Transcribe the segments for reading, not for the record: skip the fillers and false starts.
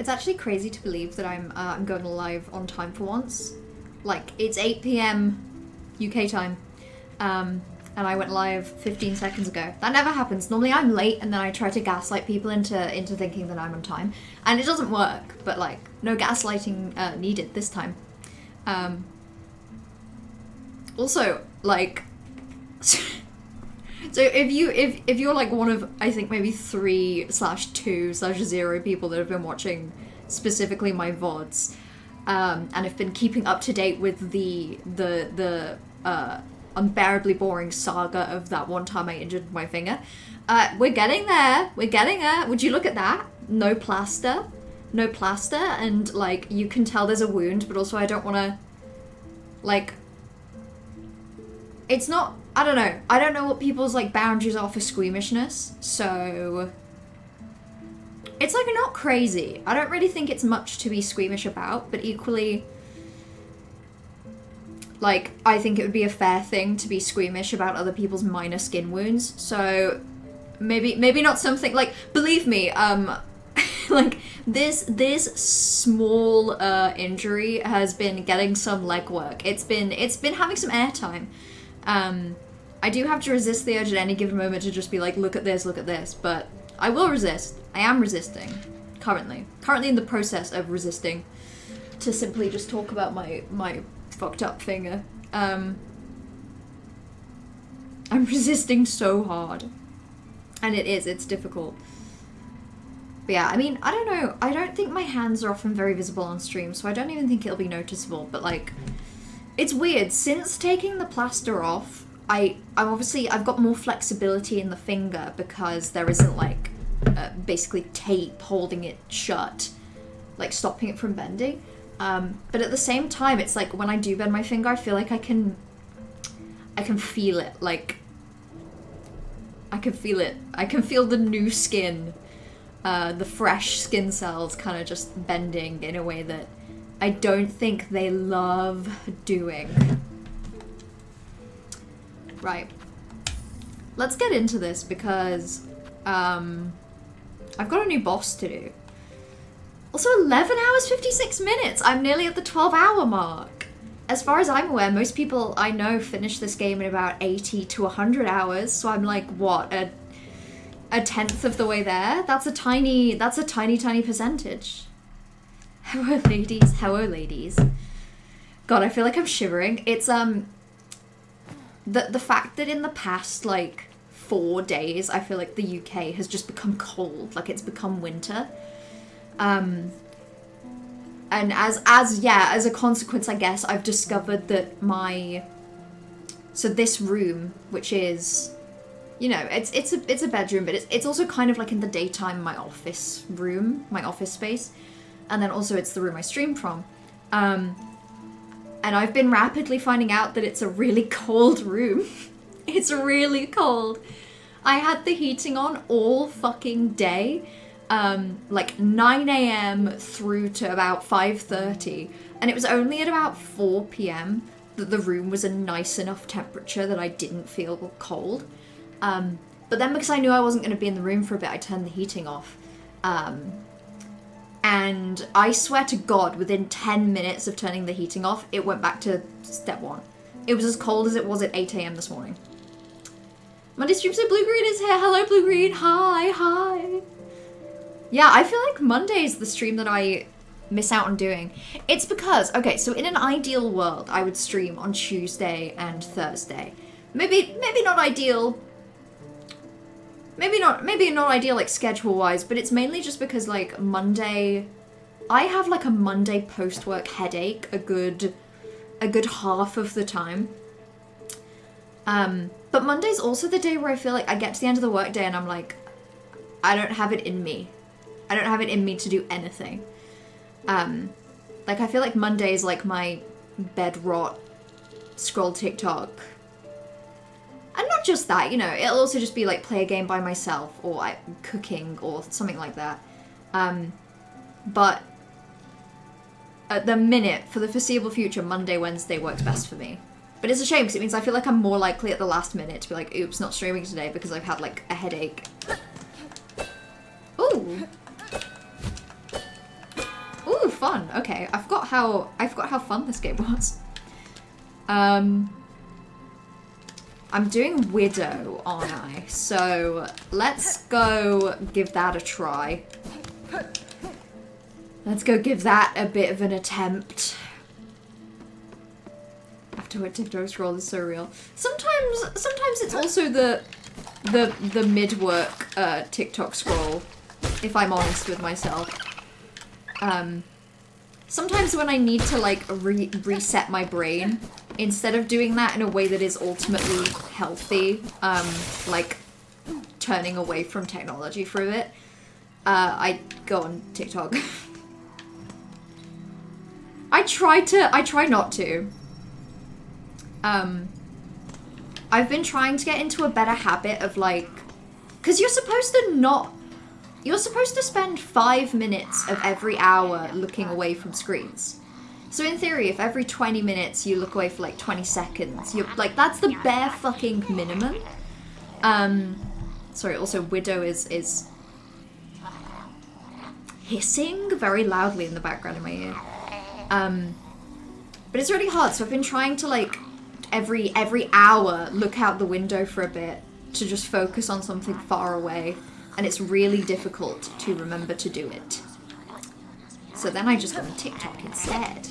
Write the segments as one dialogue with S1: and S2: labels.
S1: It's actually crazy to believe that I'm going live on time for once. Like, it's 8 p.m. UK time, and I went live 15 seconds ago. That never happens. Normally I'm late and then I try to gaslight people into thinking that I'm on time. And it doesn't work, but like, no gaslighting needed this time. Also, like, so if you're like one of, I think maybe 3/2/0 people that have been watching specifically my VODs, and have been keeping up to date with the unbearably boring saga of that one time I injured my finger, we're getting there. We're getting there. Would you look at that? No plaster, and like you can tell there's a wound, but also I don't want to, like, it's not. I don't know. I don't know what people's like boundaries are for squeamishness, so it's like not crazy. I don't really think it's much to be squeamish about, but equally, like, I think it would be a fair thing to be squeamish about other people's minor skin wounds. So maybe not something like, believe me, like this small injury has been getting some legwork. It's been having some airtime. I do have to resist the urge at any given moment to just be like, look at this, but I will resist. I am resisting currently in the process of resisting to simply just talk about my fucked up finger. I'm resisting so hard, and it's difficult. But yeah, I mean, I don't know. I don't think my hands are often very visible on stream, so I don't even think it'll be noticeable, but like, it's weird. Since taking the plaster off, I've got more flexibility in the finger because there isn't like basically tape holding it shut, like stopping it from bending. But at the same time, it's like when I do bend my finger, I feel like I can feel it. Like, I can feel it. I can feel the new skin, the fresh skin cells kind of just bending in a way that I don't think they love doing. Right. Let's get into this because I've got a new boss to do. Also, 11 hours, 56 minutes. I'm nearly at the 12-hour mark. As far as I'm aware, most people I know finish this game in about 80 to 100 hours. So I'm like, what, a tenth of the way there? That's a tiny percentage. Hello, ladies. Hello, ladies. God, I feel like I'm shivering. It's, the fact that in the past, like, 4 days, I feel like the UK has just become cold. Like, it's become winter. And as a consequence, I guess, I've discovered that so this room, which is, you know, it's a bedroom, but it's also kind of like in the daytime my office room, my office space. And then also it's the room I stream from. And I've been rapidly finding out that it's a really cold room. It's really cold. I had the heating on all fucking day. Like 9 a.m. through to about 5:30. And it was only at about 4 p.m. that the room was a nice enough temperature that I didn't feel cold. But then because I knew I wasn't going to be in the room for a bit, I turned the heating off. And I swear to God, within 10 minutes of turning the heating off, it went back to step one. It was as cold as it was at 8 a.m. this morning. Monday stream, so Blue Green is here. Hello, Blue Green. Hi. Yeah, I feel like Monday is the stream that I miss out on doing. It's because, okay, so in an ideal world, I would stream on Tuesday and Thursday. Maybe not ideal. Maybe not ideal, like, schedule-wise, but it's mainly just because, like, Monday, I have, like, a Monday post-work headache a good half of the time. But Monday's also the day where I feel like I get to the end of the workday and I'm like, I don't have it in me. I don't have it in me to do anything. Like, I feel like Monday is, like, my bed rot, scroll TikTok. And not just that, you know, it'll also just be like play a game by myself or like cooking or something like that. But at the minute, for the foreseeable future, Monday, Wednesday works best for me. But it's a shame because it means I feel like I'm more likely at the last minute to be like, oops, not streaming today because I've had like a headache. Ooh. fun. Okay, I forgot how fun this game was. I'm doing Widow, aren't I? So let's go give that a try. Let's go give that a bit of an attempt. Afterward TikTok scroll is so real. Sometimes it's also the mid-work TikTok scroll, if I'm honest with myself. Sometimes when I need to like reset my brain, instead of doing that in a way that is ultimately healthy, like turning away from technology for a bit, I go on TikTok. I try not to. I've been trying to get into a better habit of like, because you're supposed to spend 5 minutes of every hour looking away from screens. So in theory, if every 20 minutes you look away for like 20 seconds, you're like, that's the bare fucking minimum. Sorry, also Widow is hissing very loudly in the background in my ear. But it's really hard, so I've been trying to like every hour look out the window for a bit to just focus on something far away, and it's really difficult to remember to do it. So then I just go on TikTok instead.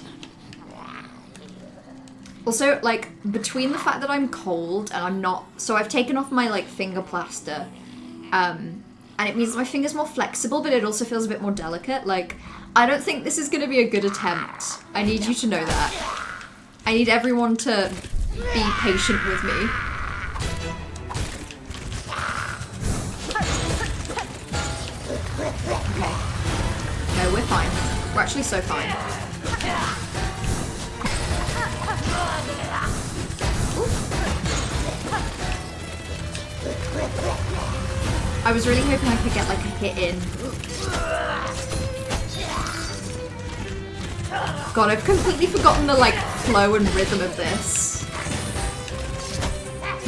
S1: Also, like, between the fact that I'm cold and I'm not, so I've taken off my like finger plaster, and it means my finger's more flexible, but it also feels a bit more delicate. Like, I don't think this is going to be a good attempt. I need you to know that. I need everyone to be patient with me. Okay. No, we're fine. We're actually so fine. Ooh. I was really hoping I could get like a hit in. God, I've completely forgotten the like flow and rhythm of this.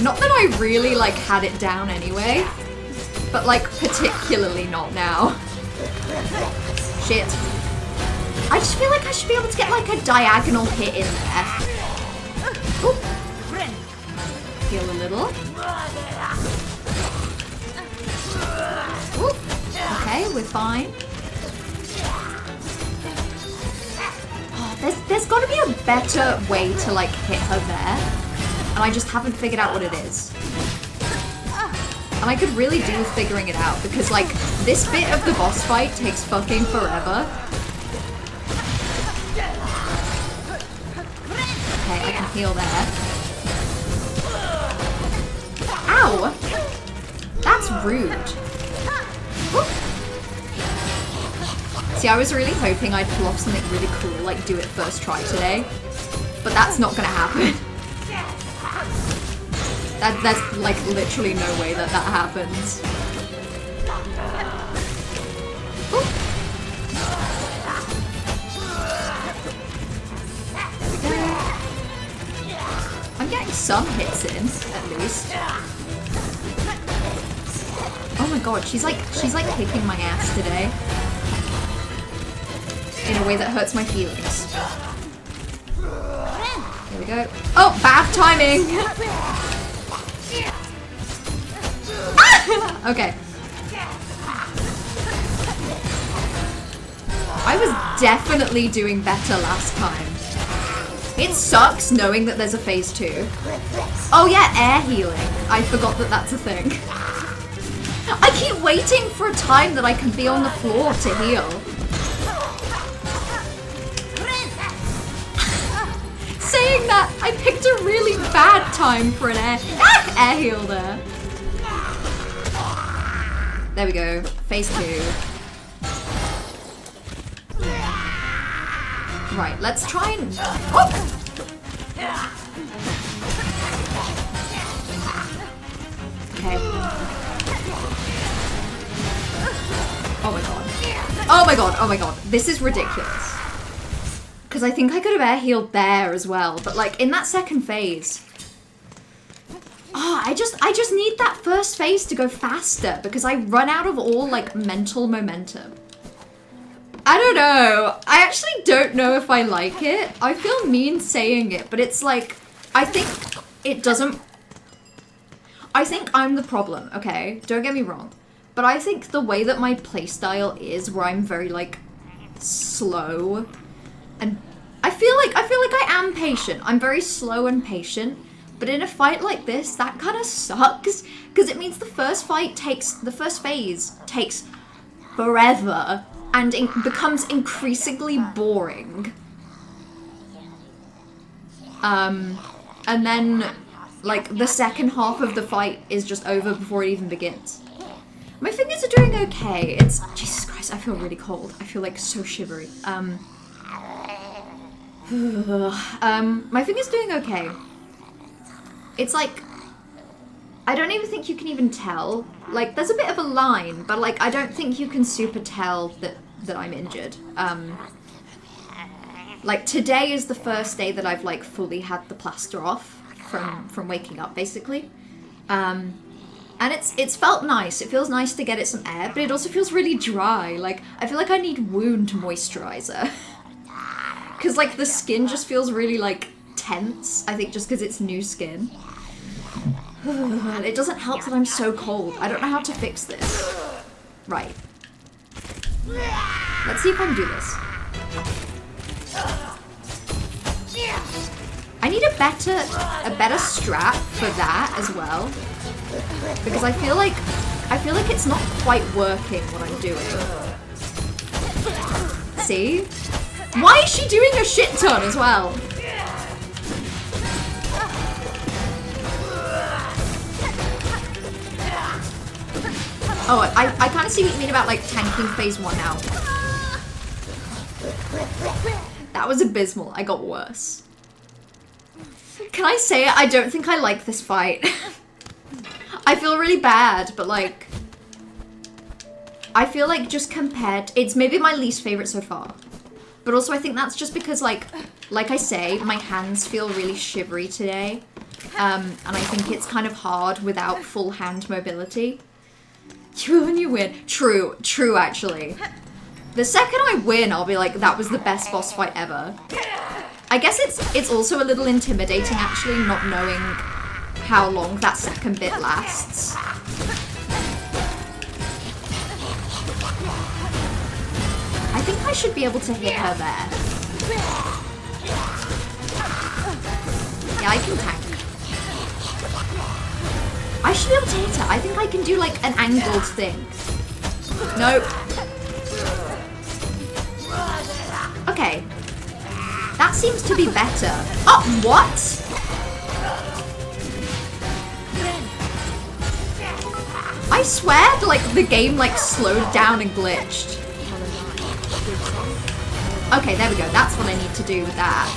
S1: Not that I really like had it down anyway, but like particularly not now. Shit. I just feel like I should be able to get like a diagonal hit in there. Ooh. Heal a little. Ooh. Okay, we're fine. There's got to be a better way to like hit her there, and I just haven't figured out what it is. And I could really do with figuring it out, because like this bit of the boss fight takes fucking forever. Okay, I can heal there. Ow! That's rude. Whoop. See, I was really hoping I'd pull off something really cool, like do it first try today, but that's not gonna happen. There's like literally no way that happens. Ooh. There we go. I'm getting some hits in, at least. Oh my god, she's like kicking my ass today. In a way that hurts my feelings. Here we go. Oh, bad timing! Okay. I was definitely doing better last time. It sucks knowing that there's a phase 2. Oh yeah, air healing. I forgot that that's a thing. I keep waiting for a time that I can be on the floor to heal. Saying that, I picked a really bad time for an air heal there. There we go. Phase 2. Right, let's try and... Oh! Okay. Oh my god. Oh my god, oh my god. This is ridiculous. Because I think I could have air healed there as well, but like in that second phase... Oh, I just need that first phase to go faster because I run out of all like mental momentum. I don't know. I actually don't know if I like it. I feel mean saying it, but it's like, I think it doesn't... I think I'm the problem, okay? Don't get me wrong. But I think the way that my playstyle is, where I'm very, like, slow, and I feel like I am patient. I'm very slow and patient, but in a fight like this, that kind of sucks, because it means the first phase takes forever, and it becomes increasingly boring. And then, like, the second half of the fight is just over before it even begins. My fingers are doing okay. It's... Jesus Christ, I feel really cold. I feel, like, so shivery. My finger's doing okay. It's like... I don't even think you can even tell. Like, there's a bit of a line, but, like, I don't think you can super tell that I'm injured. Like, today is the first day that I've, like, fully had the plaster off from waking up, basically. And it's felt nice. It feels nice to get it some air, but it also feels really dry. Like, I feel like I need wound moisturizer. Because, like, the skin just feels really, like, tense. I think just because it's new skin. And it doesn't help that I'm so cold. I don't know how to fix this. Right. Let's see if I can do this. I need a better strap for that as well. Because I feel like it's not quite working what I'm doing. See? Why is she doing a shit ton as well? Oh, I kind of see what you mean about, like, tanking phase 1 out. That was abysmal. I got worse. Can I say it? I don't think I like this fight. I feel really bad, but, like... I feel like just compared... It's maybe my least favorite so far. But also I think that's just because, like I say, my hands feel really shivery today. And I think it's kind of hard without full hand mobility. You will when you win. True, actually. The second I win, I'll be like, that was the best boss fight ever. I guess it's also a little intimidating, actually, not knowing how long that second bit lasts. I think I should be able to hit her there. Yeah, I can tank. I should be able to hit her. I think I can do, like, an angled thing. Nope. Okay. That seems to be better. Oh, what? I swear, like, the game, like, slowed down and glitched. Okay, there we go. That's what I need to do with that.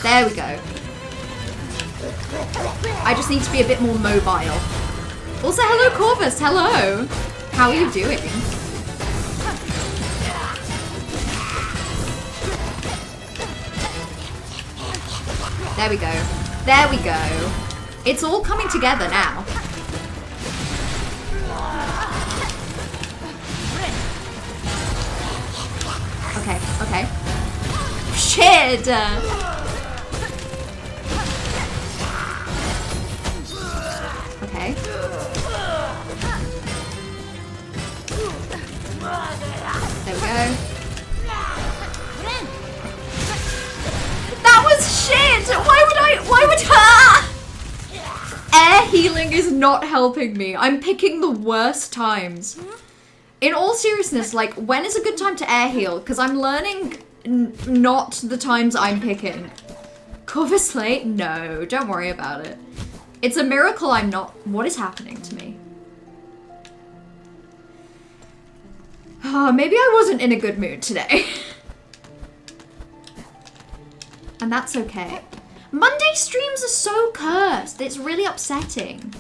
S1: There we go. I just need to be a bit more mobile. Also, hello, Corvus. Hello. How are you doing? There we go. There we go. It's all coming together now. Okay. Shit! Okay. There we go. That was shit! Why would Air healing is not helping me. I'm picking the worst times. In all seriousness, like, when is a good time to air heal? Because I'm learning not the times I'm picking. Corvus late? No, don't worry about it. It's a miracle I'm not... What is happening to me? Oh, maybe I wasn't in a good mood today. And that's okay. Monday streams are so cursed. It's really upsetting.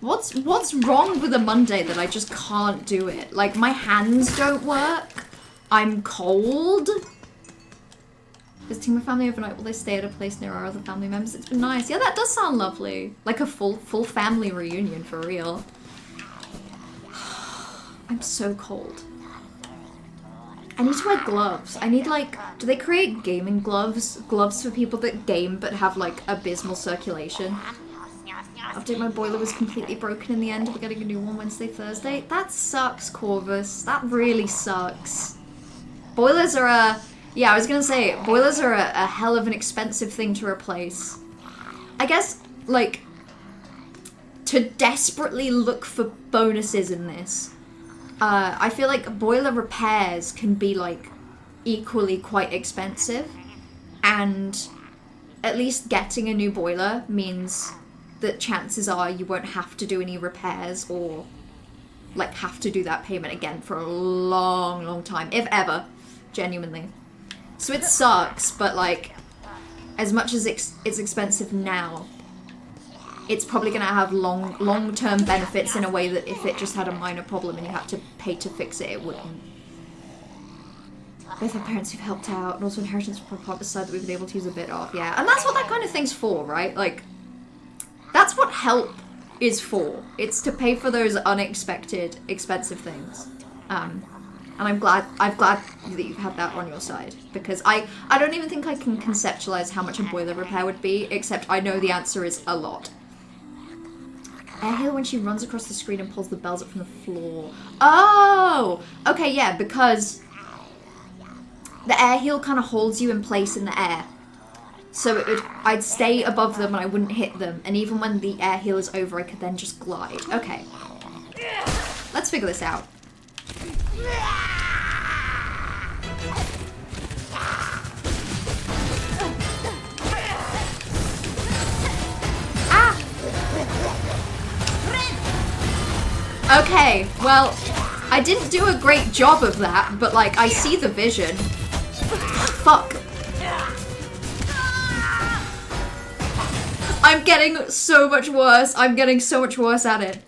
S1: What's wrong with a Monday that I just can't do it? Like, my hands don't work. I'm cold. Visiting my family overnight. Will they stay at a place near our other family members? It's been nice. Yeah, that does sound lovely. Like a full family reunion for real. I'm so cold. I need to wear gloves. I need like, do they create gaming gloves? Gloves for people that game but have like abysmal circulation. Update, my boiler was completely broken in the end. We're getting a new one Wednesday, Thursday. That sucks, Corvus. That really sucks. Boilers are a... Yeah, I was gonna say, boilers are a hell of an expensive thing to replace. I guess, like, to desperately look for bonuses in this, I feel like boiler repairs can be, like, equally quite expensive. And at least getting a new boiler means that chances are you won't have to do any repairs or, like, have to do that payment again for a long, long time. If ever. Genuinely. So it sucks, but, like, as much as it's expensive now, it's probably going to have long-term benefits in a way that if it just had a minor problem and you had to pay to fix it, it wouldn't. Both our parents who've helped out, and also inheritance from our side that we've been able to use a bit of, yeah. And that's what that kind of thing's for, right? Like, that's what help is for. It's to pay for those unexpected, expensive things. And I'm glad that you've had that on your side, because I don't even think I can conceptualize how much a boiler repair would be, except I know the answer is a lot. Airhill when she runs across the screen and pulls the bells up from the floor. Oh! Okay, yeah, because the airhill kind of holds you in place in the air. So I'd stay above them and I wouldn't hit them, and even when the airhill is over, I could then just glide. Okay. Let's figure this out. Okay, well, I didn't do a great job of that, but, like, I see the vision. Fuck. I'm getting so much worse. I'm getting so much worse at it.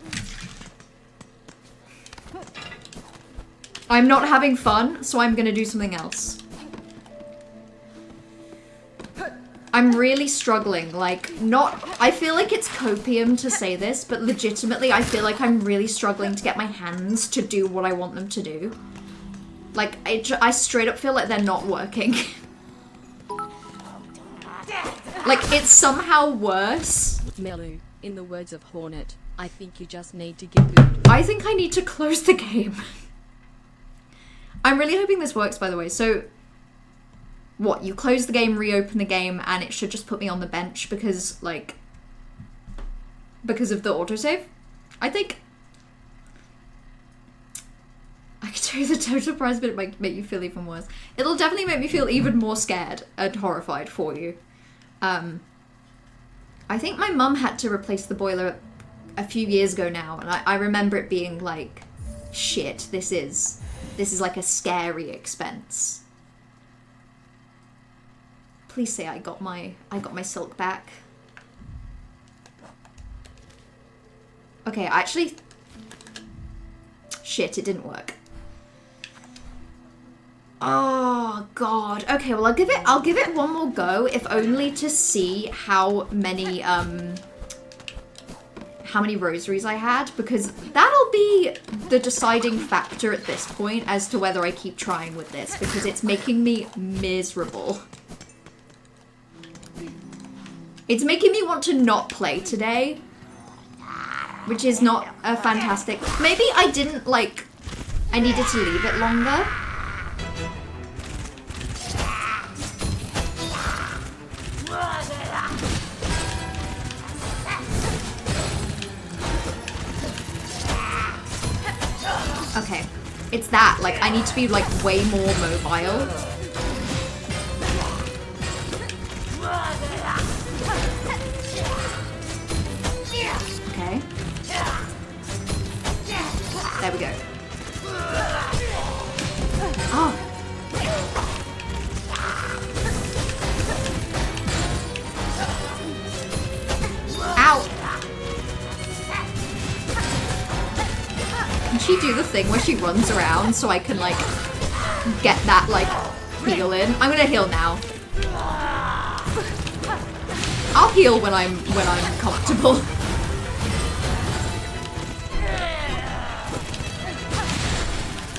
S1: I'm not having fun, so I'm gonna do something else. I'm really struggling, like, not... I feel like it's copium to say this, but legitimately I feel like I'm really struggling to get my hands to do what I want them to do. Like, I straight up feel like they're not working. Like, it's somehow worse.
S2: Melu, in the words of Hornet, I think you just need to give them...
S1: I think I need to close the game. I'm really hoping this works, by the way, so... What, you close the game, reopen the game, and it should just put me on the bench because, like... Because of the autosave? I think... I can tell you the total price, but it might make you feel even worse. It'll definitely make me feel even more scared and horrified for you. I think my mum had to replace the boiler a few years ago now, and I remember it being like, shit, this is like a scary expense. Please say I got my silk back. Okay, actually... Shit, it didn't work. Oh god. Okay, well I'll give it one more go, if only to see how many rosaries I had, because that'll be the deciding factor at this point as to whether I keep trying with this, because it's making me miserable. It's making me want to not play today, which is not a fantastic... Maybe I didn't, like... I needed to leave it longer. Okay. It's that, like, I need to be, like, way more mobile. Okay. There we go. Oh. Ow. Can she do the thing where she runs around so I can, like, get that, like, heal in? I'm gonna heal now. I'll heal when I'm comfortable.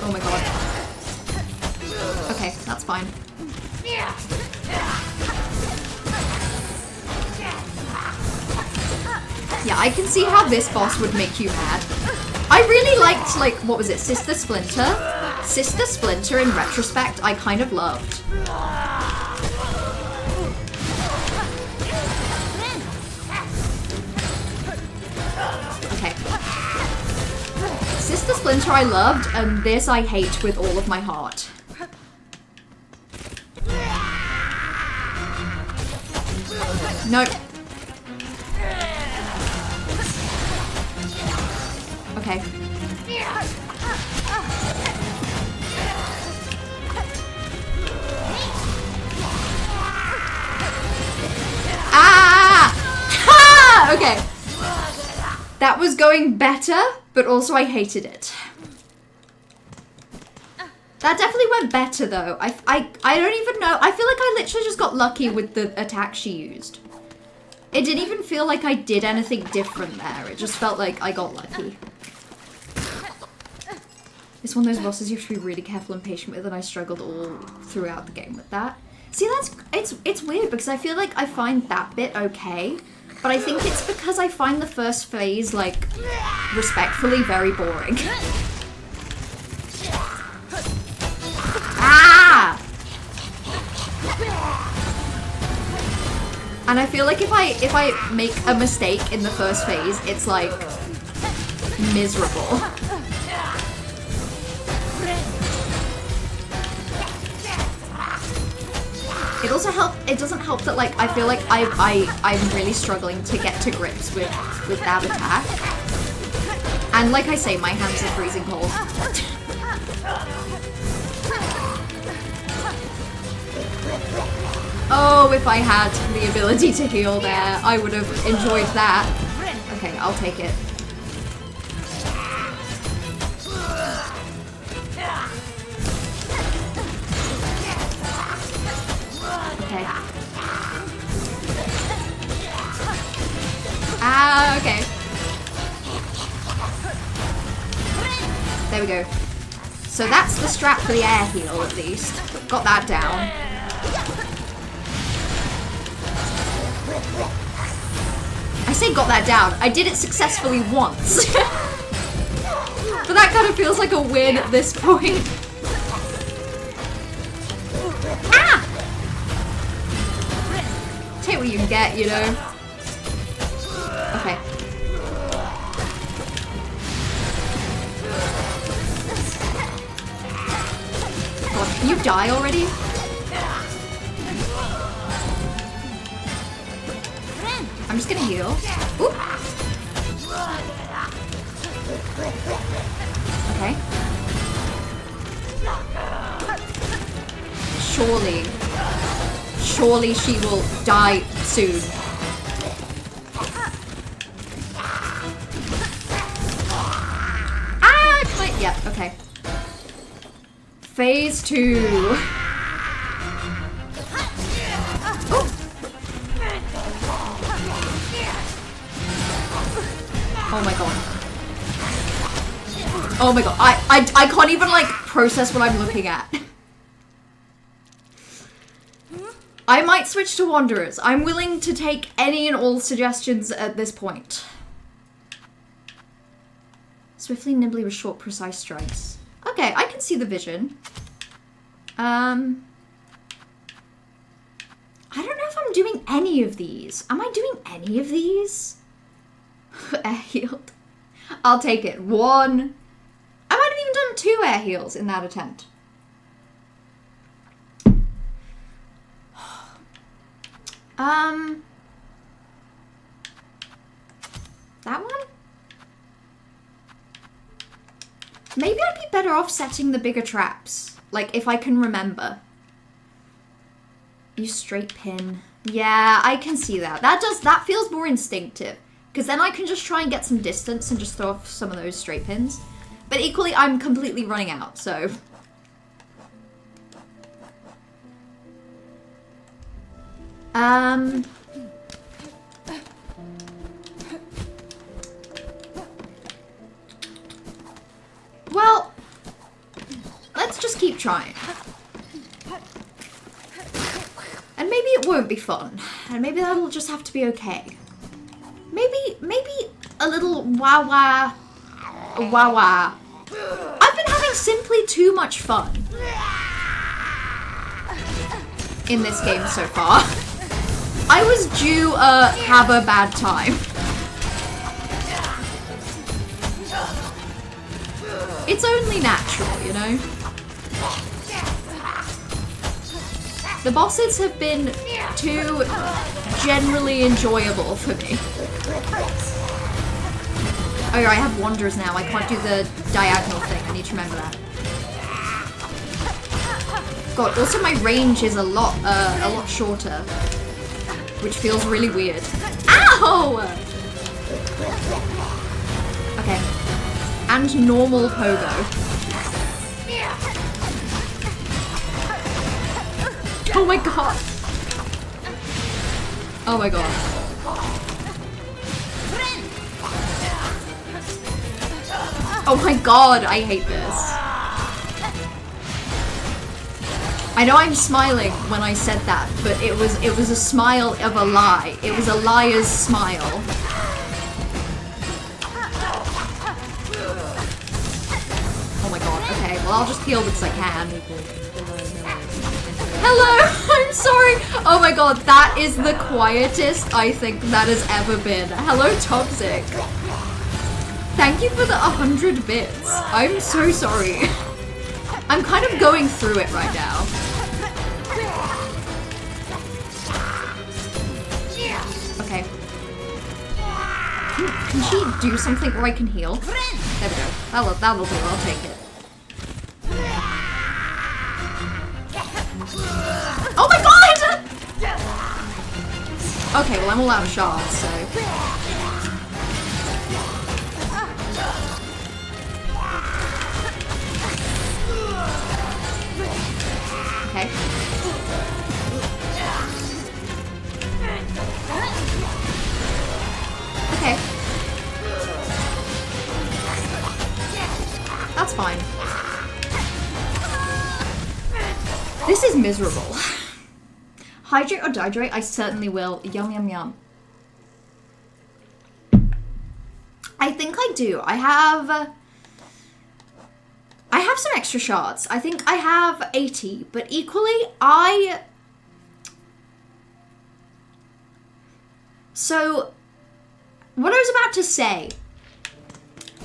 S1: Oh my god. Okay, that's fine. Yeah, I can see how this boss would make you mad. I really liked, like, what was it? Sister Splinter? Sister Splinter, in retrospect, I kind of loved. Okay. Sister Splinter I loved, and this I hate with all of my heart. Nope. Okay. Ah! Ha! Okay. That was going better, but also I hated it. That definitely went better though. I don't even know. I feel like I literally just got lucky with the attack she used. It didn't even feel like I did anything different there. It just felt like I got lucky. It's one of those bosses you have to be really careful and patient with, and I struggled all throughout the game with that. See, it's weird because I feel like I find that bit okay, but I think it's because I find the first phase, like, respectfully very boring. Ah! And I feel like if I make a mistake in the first phase, it's like miserable. It also doesn't help that, like, I feel like I'm really struggling to get to grips with that attack. And like I say, my hands are freezing cold. Oh, if I had the ability to heal there, I would have enjoyed that. Okay, I'll take it. Okay. Ah, okay. There we go. So that's the strat for the air heal, at least. Got that down. I say got that down. I did it successfully once. But that kind of feels like a win at this point. Ah! Take what you can get, you know. Okay. God, can you die already? I'm just gonna heal. Oop. Okay. Surely she will die soon. Ah, click. Yep, okay. Phase 2. Oh my god. Oh my god. I can't even, like, process what I'm looking at. I might switch to Wanderers. I'm willing to take any and all suggestions at this point. Swiftly, nimbly with short, precise strikes. Okay, I can see the vision. I don't know if I'm doing any of these. Am I doing any of these? Air healed. I'll take it. 1. I might have even done 2 air heals in that attempt. That one? Maybe I'd be better off setting the bigger traps. Like, if I can remember. Use straight pin. Yeah, I can see that. That feels more instinctive. Because then I can just try and get some distance and just throw off some of those straight pins. But equally, I'm completely running out, so... Well... keep trying. And maybe it won't be fun. And maybe that'll just have to be okay. Maybe a little wah-wah. Wah-wah. I've been having simply too much fun in this game so far. I was due have a bad time. It's only natural, you know? The bosses have been too generally enjoyable for me. Oh yeah, I have wonders now. I can't do the diagonal thing. I need to remember that. God, also my range is a lot shorter, which feels really weird. Ow! Okay. And normal pogo. Oh my god. Oh my god. Oh my god, I hate this. I know I'm smiling when I said that, but it was a smile of a lie. It was a liar's smile. Oh my god, okay, well I'll just heal because I can. Hello! I'm sorry! Oh my god, that is the quietest I think that has ever been. Hello, Toxic. Thank you for the 100 bits. I'm so sorry. I'm kind of going through it right now. Okay. Can she do something where I can heal? There we go. That'll do, I'll take it. Oh my god! Okay, well I'm all out of shards, so... Okay. Okay. That's fine. This is miserable. Hydrate or dihydrate? I certainly will. Yum, yum, yum. I think I do. I have some extra shards. I think I have 80, but equally, So, what I was about to say,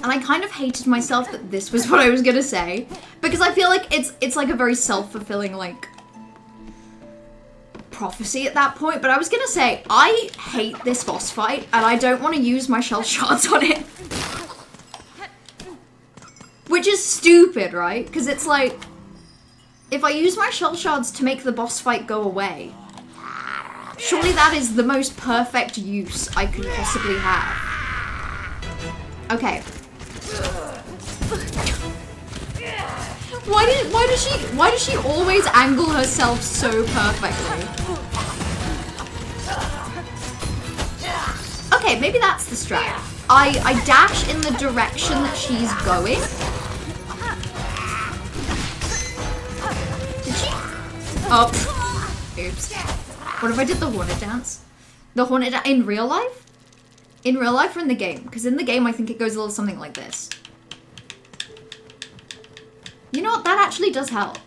S1: and I kind of hated myself that this was what I was gonna say, because I feel like it's like a very self-fulfilling, like, prophecy at that point, but I was gonna say, I hate this boss fight, and I don't want to use my shell shards on it. Which is stupid, right? Because it's like, if I use my shell shards to make the boss fight go away, surely that is the most perfect use I could possibly have. Okay. Why does she always angle herself so perfectly? Okay, maybe that's the strat. I dash in the direction that she's going. Did she? Oh. Oops. What if I did the Hornet dance? The Hornet dance in real life? In real life or in the game? Because in the game I think it goes a little something like this. You know what? That actually does help.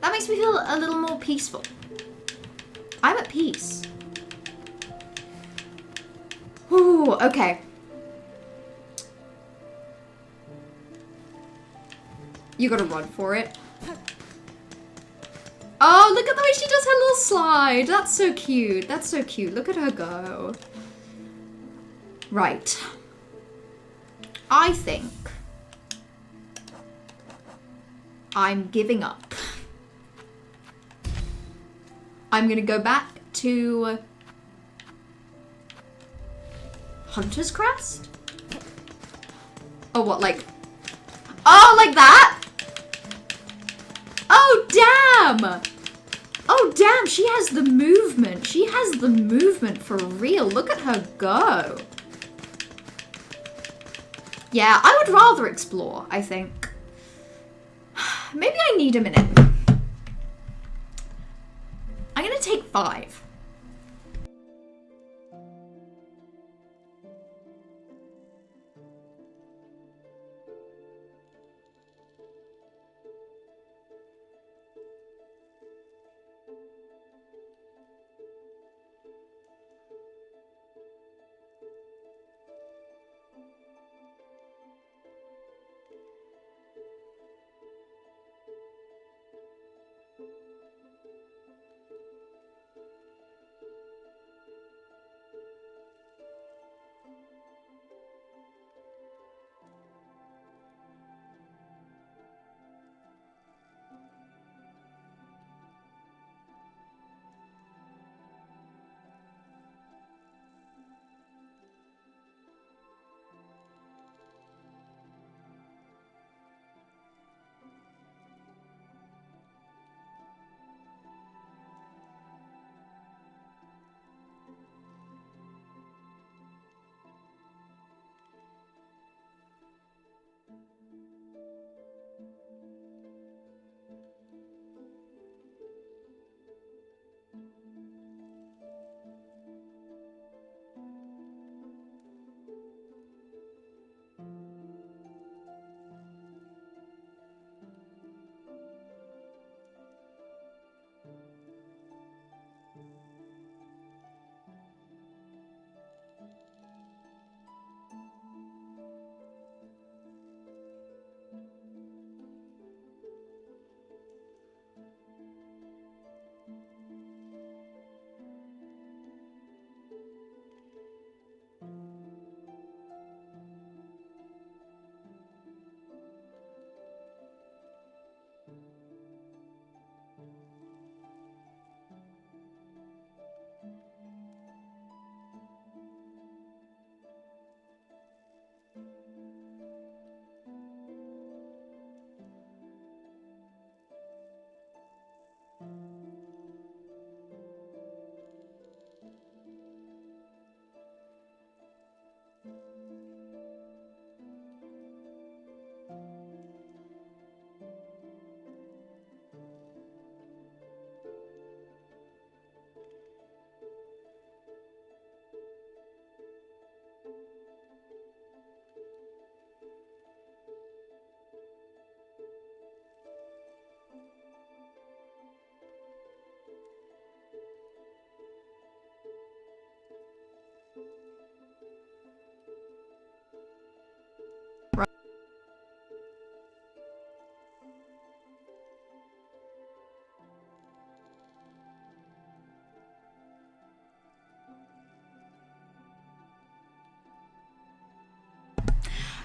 S1: That makes me feel a little more peaceful. I'm at peace. Ooh, okay. You gotta run for it. Oh, look at the way she does her little slide. That's so cute. That's so cute. Look at her go. Right. I think I'm giving up. I'm gonna go back to Hunter's Crest? Oh, what, like... Oh, like that? Oh, damn! Oh, damn, she has the movement. She has the movement for real. Look at her go. Yeah, I would rather explore, I think. Maybe I need a minute. I'm gonna take 5.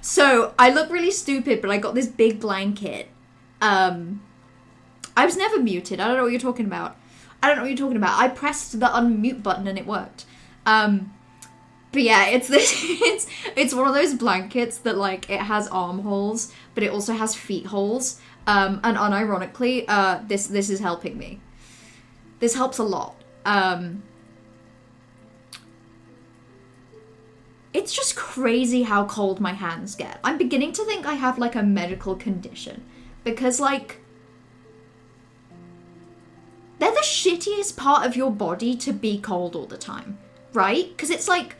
S1: So I look really stupid, but I got this big blanket. I was never muted. I don't know what you're talking about. I pressed the unmute button and it worked. But yeah, it's this. It's one of those blankets that like it has armholes, but it also has feet holes. And unironically, this is helping me. This helps a lot. It's just crazy how cold my hands get. I'm beginning to think I have like a medical condition because like they're the shittiest part of your body to be cold all the time, right? Because it's like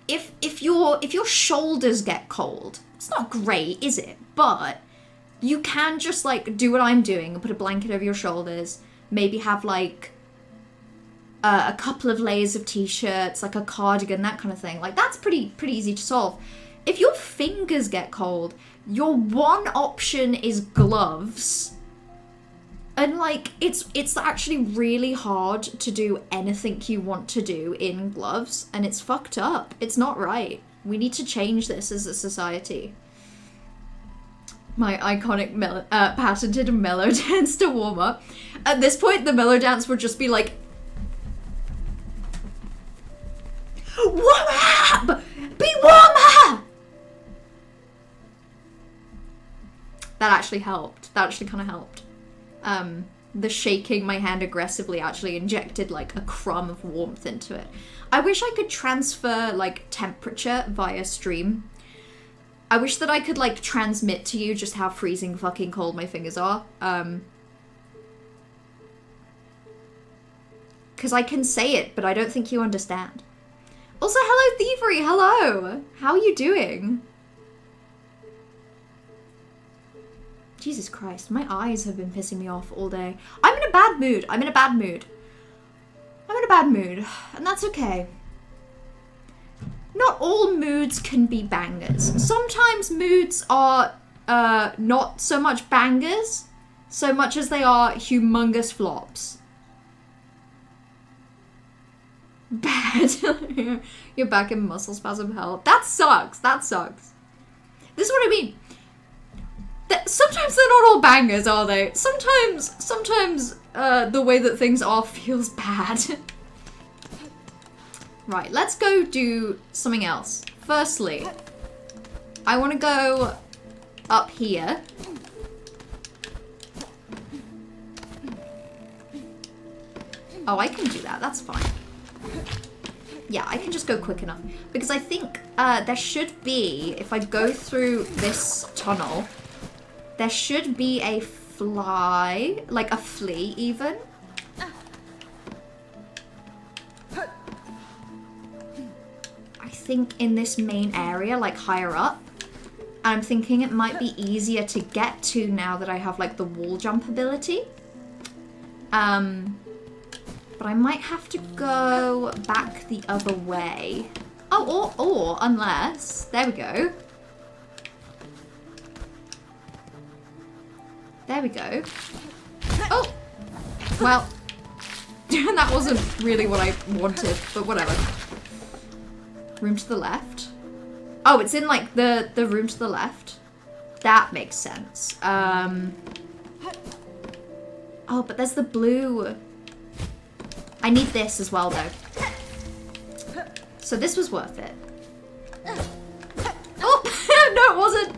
S1: if your shoulders get cold, it's not great, is it? But you can just like do what I'm doing and put a blanket over your shoulders, maybe have like a couple of layers of t-shirts, like a cardigan, that kind of thing. Like that's pretty easy to solve. If your fingers get cold, your one option is gloves. And like it's actually really hard to do anything you want to do in gloves, and it's fucked up. It's not right. We need to change this as a society. My iconic patented mellow dance to warm up. At this point, the mellow dance would just be like, warm up! Be warmer! That actually helped. That actually kind of helped. The shaking my hand aggressively actually injected like a crumb of warmth into it. I wish I could transfer like temperature via stream. I wish that I could, like, transmit to you just how freezing fucking cold my fingers are. Because I can say it, but I don't think you understand. Also, hello, Thievery, hello! How are you doing? Jesus Christ, my eyes have been pissing me off all day. I'm in a bad mood. I'm in a bad mood. I'm in a bad mood, and that's okay. Not all moods can be bangers. Sometimes moods are not so much bangers, so much as they are humongous flops. Bad. You're back in muscle spasm hell. That sucks. That sucks. This is what I mean. Sometimes they're not all bangers, are they? Sometimes the way that things are feels bad. Right, let's go do something else. Firstly, I want to go up here. Oh, I can do that. That's fine. Yeah, I can just go quick enough. Because I think there should be, if I go through this tunnel, there should be a fly, like a flea even. I think in this main area, like higher up. I'm thinking it might be easier to get to now that I have like the wall jump ability. But I might have to go back the other way. Oh, or unless, there we go. There we go. Oh! Well, that wasn't really what I wanted, but whatever. Room to the left. Oh, it's in like the room to the left. That makes sense. Oh, but there's the blue. I need this as well, though. So this was worth it. Oh! No, it wasn't!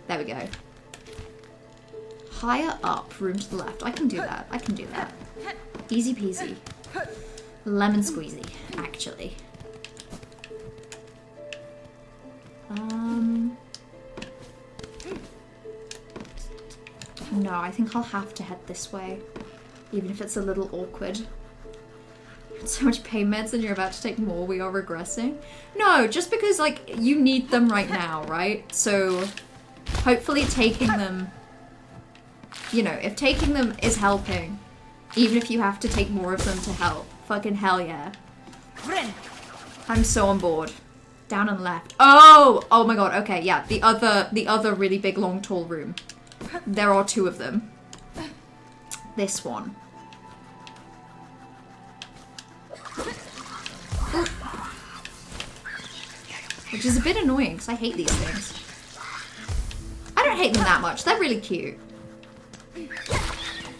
S1: There we go. Higher up, room to the left. I can do that. I can do that. Easy peasy. Lemon squeezy, actually. No, I think I'll have to head this way. Even if it's a little awkward. So much pain meds and you're about to take more, we are regressing. No, just because, like, you need them right now, right? So, hopefully taking them... You know, if taking them is helping, even if you have to take more of them to help, fucking hell yeah. I'm so on board. Down and left. Oh! Oh my god, okay, yeah. The other really big, long, tall room. There are two of them. This one. Ooh. Which is a bit annoying, because I hate these things. I don't hate them that much. They're really cute.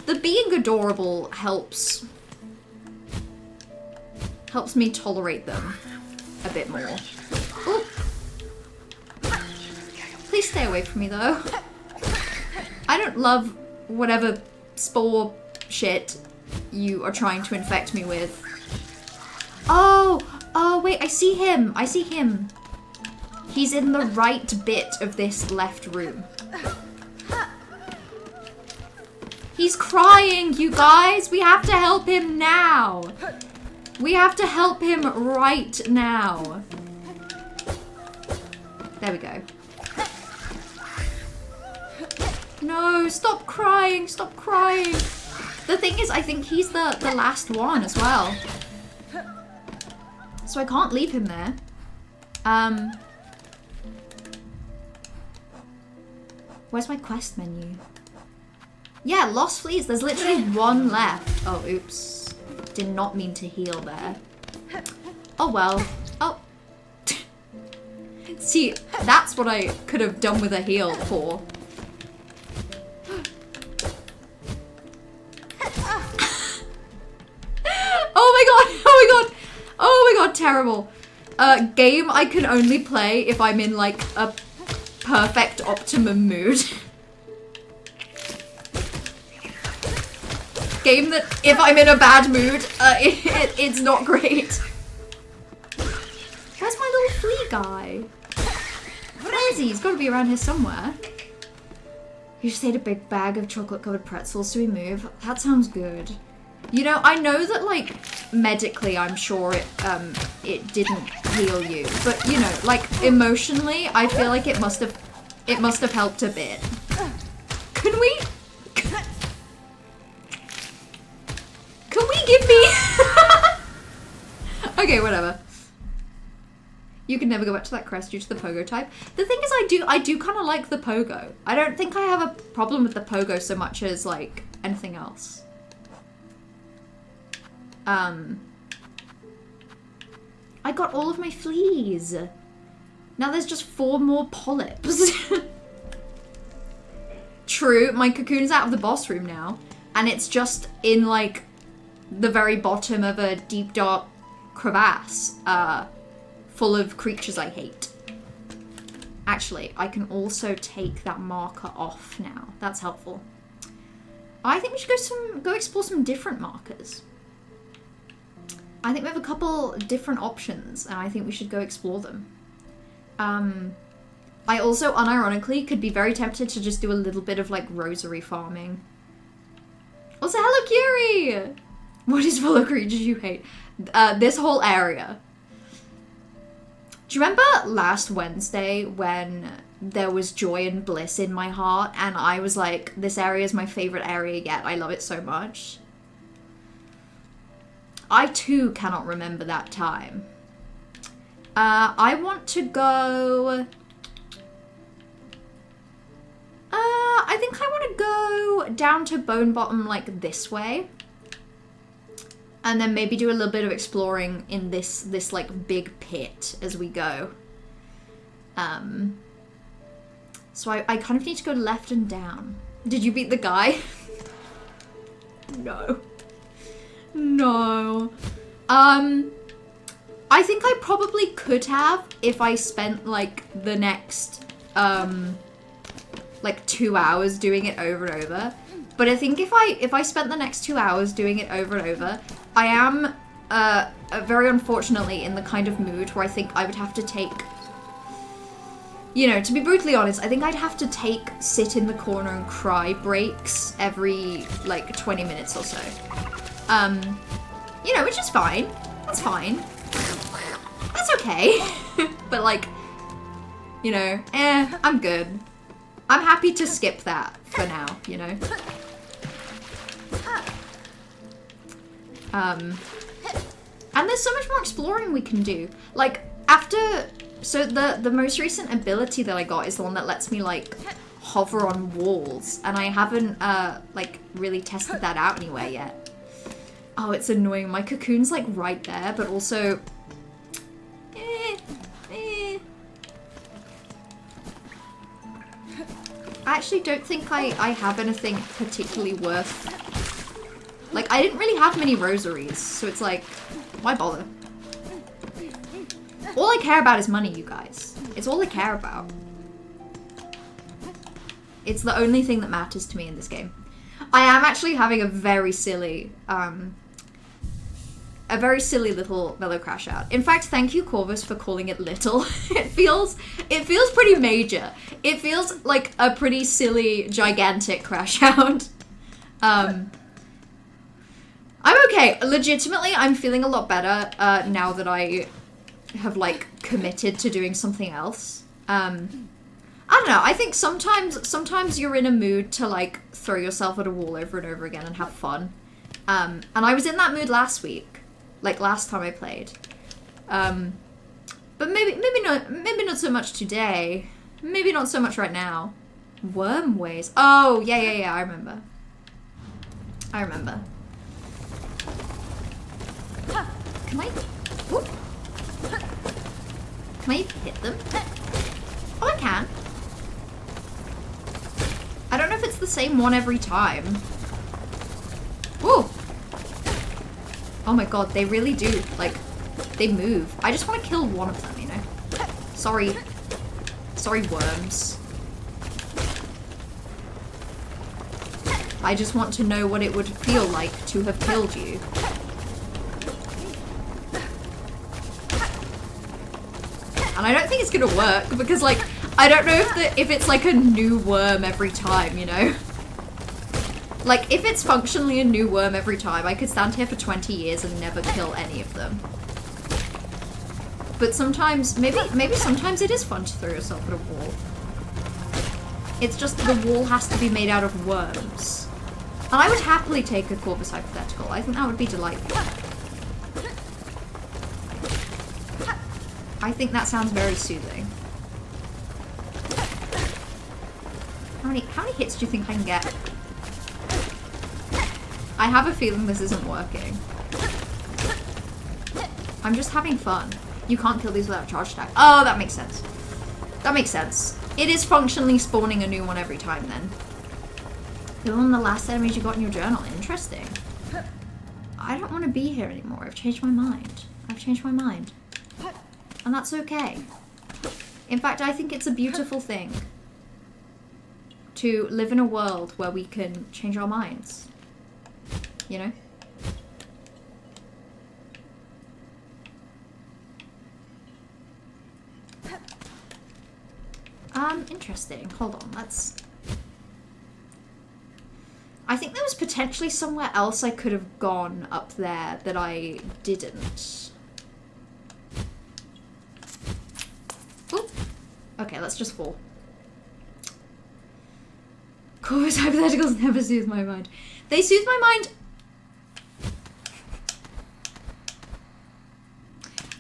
S1: The being adorable helps me tolerate them a bit more. Ooh. Please stay away from me, though. I don't love whatever spore shit you are trying to infect me with. Oh! Oh, wait, I see him. I see him. He's in the right bit of this left room. He's crying, you guys! We have to help him now! We have to help him right now. There we go. No, stop crying, stop crying. The thing is, I think he's the last one as well. So I can't leave him there. Where's my quest menu? Yeah, Lost Fleas. There's literally one left. Oh, oops. Did not mean to heal there. Oh, well. Oh. See, that's what I could have done with a heal for. Oh my god! Oh my god! Oh my god, terrible. Game I can only play if I'm in, like, a perfect optimum mood. Game that, if I'm in a bad mood, it's not great. Where's my little flea guy? Where is he? He's got to be around here somewhere. You just ate a big bag of chocolate-covered pretzels so we move. That sounds good. You know, I know that, like, medically, I'm sure it didn't heal you. But, you know, like, emotionally, I feel like it must have helped a bit. Can we give me... Okay, whatever. You can never go back to that crest due to the pogo type. The thing is, I do kind of like the pogo. I don't think I have a problem with the pogo so much as, like, anything else. I got all of my fleas. Now there's just 4 more polyps. True, my cocoon's out of the boss room now. And it's just in, like, the very bottom of a deep, dark crevasse. Full of creatures I hate. Actually, I can also take that marker off now. That's helpful. I think we should go explore some different markers. I think we have a couple different options, and I think we should go explore them. I also, unironically, could be very tempted to just do a little bit of, like, rosary farming. Also, hello, Curie! What is fellow creatures you hate? This whole area. Do you remember last Wednesday when there was joy and bliss in my heart, and I was like, this area is my favorite area yet, I love it so much? I too cannot remember that time. I want to go... I think I want to go down to Bone Bottom, like, this way. And then maybe do a little bit of exploring in this like, big pit as we go. So I kind of need to go left and down. Did you beat the guy? No. No. I think I probably could have if I spent, like, the next, like, 2 hours doing it over and over. But I think if I spent the next 2 hours doing it over and over, I am, very unfortunately in the kind of mood where I think I would have to take, you know, to be brutally honest, I think I'd have to take sit in the corner and cry breaks every, like, 20 minutes or so. You know, which is fine. That's fine. That's okay. But, like, you know, I'm good. I'm happy to skip that for now, you know? And there's so much more exploring we can do. Like, after... So the most recent ability that I got is the one that lets me, like, hover on walls. And I haven't, like, really tested that out anywhere yet. Oh, it's annoying. My cocoon's, like, right there, but also... I actually don't think I have anything particularly worth... Like, I didn't really have many rosaries, so it's like, why bother? All I care about is money, you guys. It's all I care about. It's the only thing that matters to me in this game. I am actually having a very silly little mellow crash out. In fact, thank you, Corvus, for calling it little. It feels pretty major. It feels like a pretty silly, gigantic crash out. I'm okay. Legitimately, I'm feeling a lot better now that I have, like, committed to doing something else. I don't know. I think sometimes you're in a mood to, like, throw yourself at a wall over and over again and have fun. And I was in that mood last week. Like, last time I played. But maybe not so much today. Maybe not so much right now. Wormways. Oh, yeah, I remember. Can I... Whoop. Can I hit them? Oh, I can. I don't know if it's the same one every time. Whoa! Oh my god, they really do, like, they move. I just want to kill one of them, you know? Sorry, worms. I just want to know what it would feel like to have killed you. And I don't think it's gonna work because, like, I don't know if it's like a new worm every time, you know? Like, if it's functionally a new worm every time, I could stand here for 20 years and never kill any of them. But sometimes, maybe sometimes it is fun to throw yourself at a wall. It's just the wall has to be made out of worms. And I would happily take a Corvus hypothetical. I think that would be delightful. I think that sounds very soothing. How many hits do you think I can get? I have a feeling this isn't working. I'm just having fun. You can't kill these without a charge attack. Oh, that makes sense. That makes sense. It is functionally spawning a new one every time then. You're one of the last enemies you got in your journal. Interesting. I don't want to be here anymore. I've changed my mind. I've changed my mind. And that's okay. In fact, I think it's a beautiful thing to live in a world where we can change our minds. You know? Interesting. Hold on, let's... I think there was potentially somewhere else I could have gone up there that I didn't. Ooh. Okay, let's just fall. Corvus hypotheticals never soothe my mind. They soothe my mind.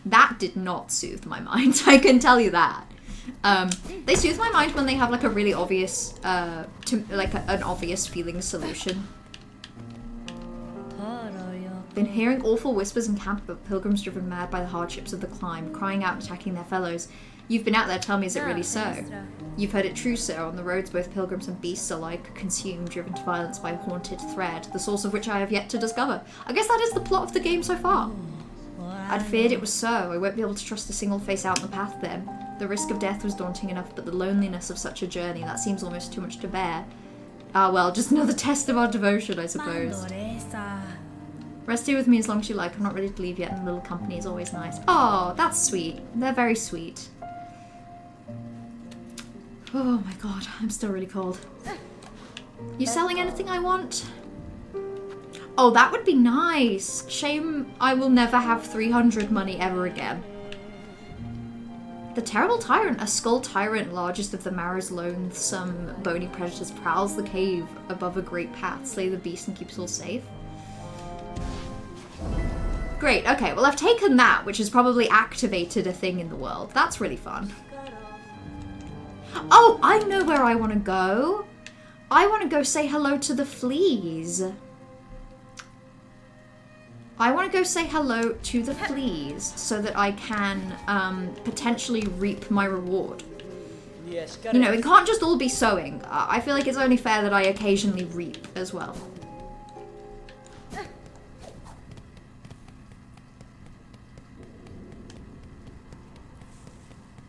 S1: That did not soothe my mind, I can tell you that. They soothe my mind when they have like a really obvious, an obvious feeling solution. Been hearing awful whispers in camp about pilgrims driven mad by the hardships of the climb, crying out and attacking their fellows. You've been out there, tell me, is it really so? You've heard it true, sir. On the roads, both pilgrims and beasts alike consumed, driven to violence by a haunted thread, the source of which I have yet to discover. I guess that is the plot of the game so far. I'd feared it was so. I won't be able to trust a single face out on the path then. The risk of death was daunting enough, but the loneliness of such a journey, that seems almost too much to bear. Ah, well, just another test of our devotion, I suppose. Rest here with me as long as you like. I'm not ready to leave yet, and the little company is always nice. Oh, that's sweet. They're very sweet. Oh my god, I'm still really cold. You selling anything I want? Oh, that would be nice. Shame I will never have 300 money ever again. The terrible tyrant, a skull tyrant, largest of the Mara's loathsome bony predators, prowls the cave above a great path. Slay the beast and keep us all safe. Great, okay, well I've taken that, which has probably activated a thing in the world. That's really fun. Oh, I know where I want to go. I want to go say hello to the fleas. I want to go say hello to the fleas so that I can potentially reap my reward. You know, it can't just all be sowing. I feel like it's only fair that I occasionally reap as well.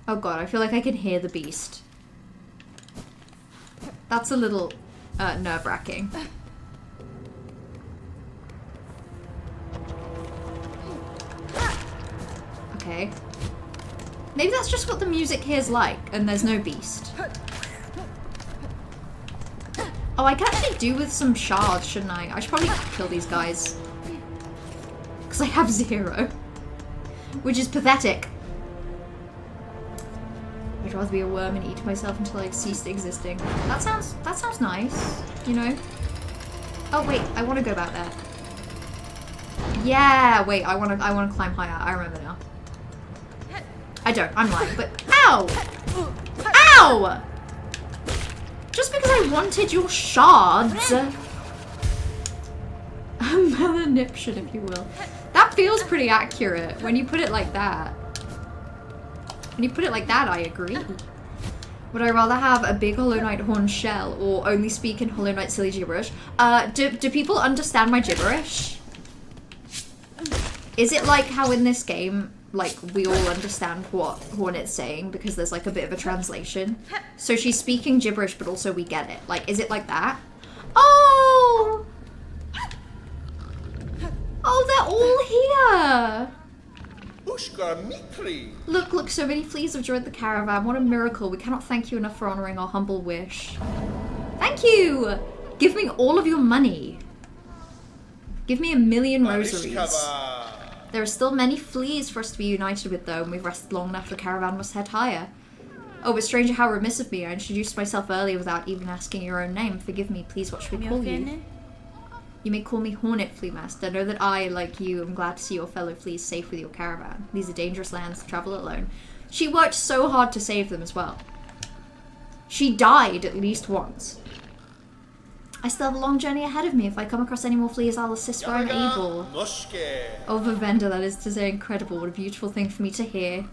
S1: Oh god, I feel like I can hear the beast. That's a little nerve-wracking. Okay. Maybe that's just what the music here is like, and there's no beast. Oh, I can actually do with some shards, shouldn't I? I should probably kill these guys. Because I have 0. Which is pathetic. I'd rather be a worm and eat myself until I ceased existing. That sounds nice, you know? Oh wait, I want to go back there. Yeah, wait, I want to climb higher. I remember now. I don't, I'm lying, but ow! Ow! Just because I wanted your shards. A malediction, if you will. That feels pretty accurate when you put it like that. When you put it like that, I agree. Would I rather have a big Hollow Knight horn shell or only speak in Hollow Knight silly gibberish? Do people understand my gibberish? Is it like how in this game, like, we all understand what Hornet's saying because there's like a bit of a translation? So she's speaking gibberish, but also we get it. Like, is it like that? Oh! Oh, they're all here! Look, so many fleas have joined the caravan. What a miracle. We cannot thank you enough for honoring our humble wish. Thank you! Give me all of your money. Give me 1,000,000 rosaries. There are still many fleas for us to be united with, though, and we've rested long enough. The caravan must head higher. Oh, but stranger, how remiss of me. I introduced myself earlier without even asking your own name. Forgive me, please. What should we call you? You may call me Hornet, Flea Master. Know that I, like you, am glad to see your fellow fleas safe with your caravan. These are dangerous lands to travel alone. She worked so hard to save them as well. She died at least once. I still have a long journey ahead of me. If I come across any more fleas, I'll assist where I'm able. Oh, Vivenda, that is to say incredible. What a beautiful thing for me to hear.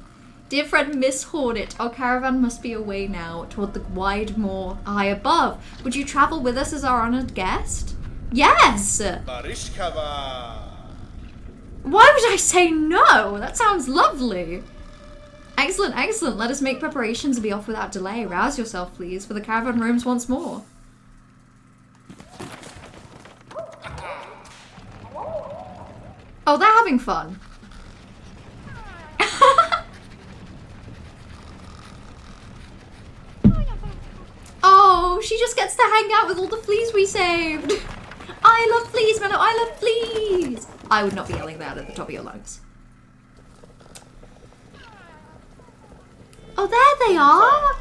S1: Dear friend Miss Hornet, our caravan must be away now, toward the wide moor high above. Would you travel with us as our honoured guest? Yes! Why would I say no? That sounds lovely. Excellent, excellent. Let us make preparations and be off without delay. Rouse yourself, please, for the caravan roams once more. Oh, they're having fun. Oh, she just gets to hang out with all the fleas we saved. I love fleas, Menno. I love fleas. I would not be yelling that at the top of your lungs. Oh, there they are.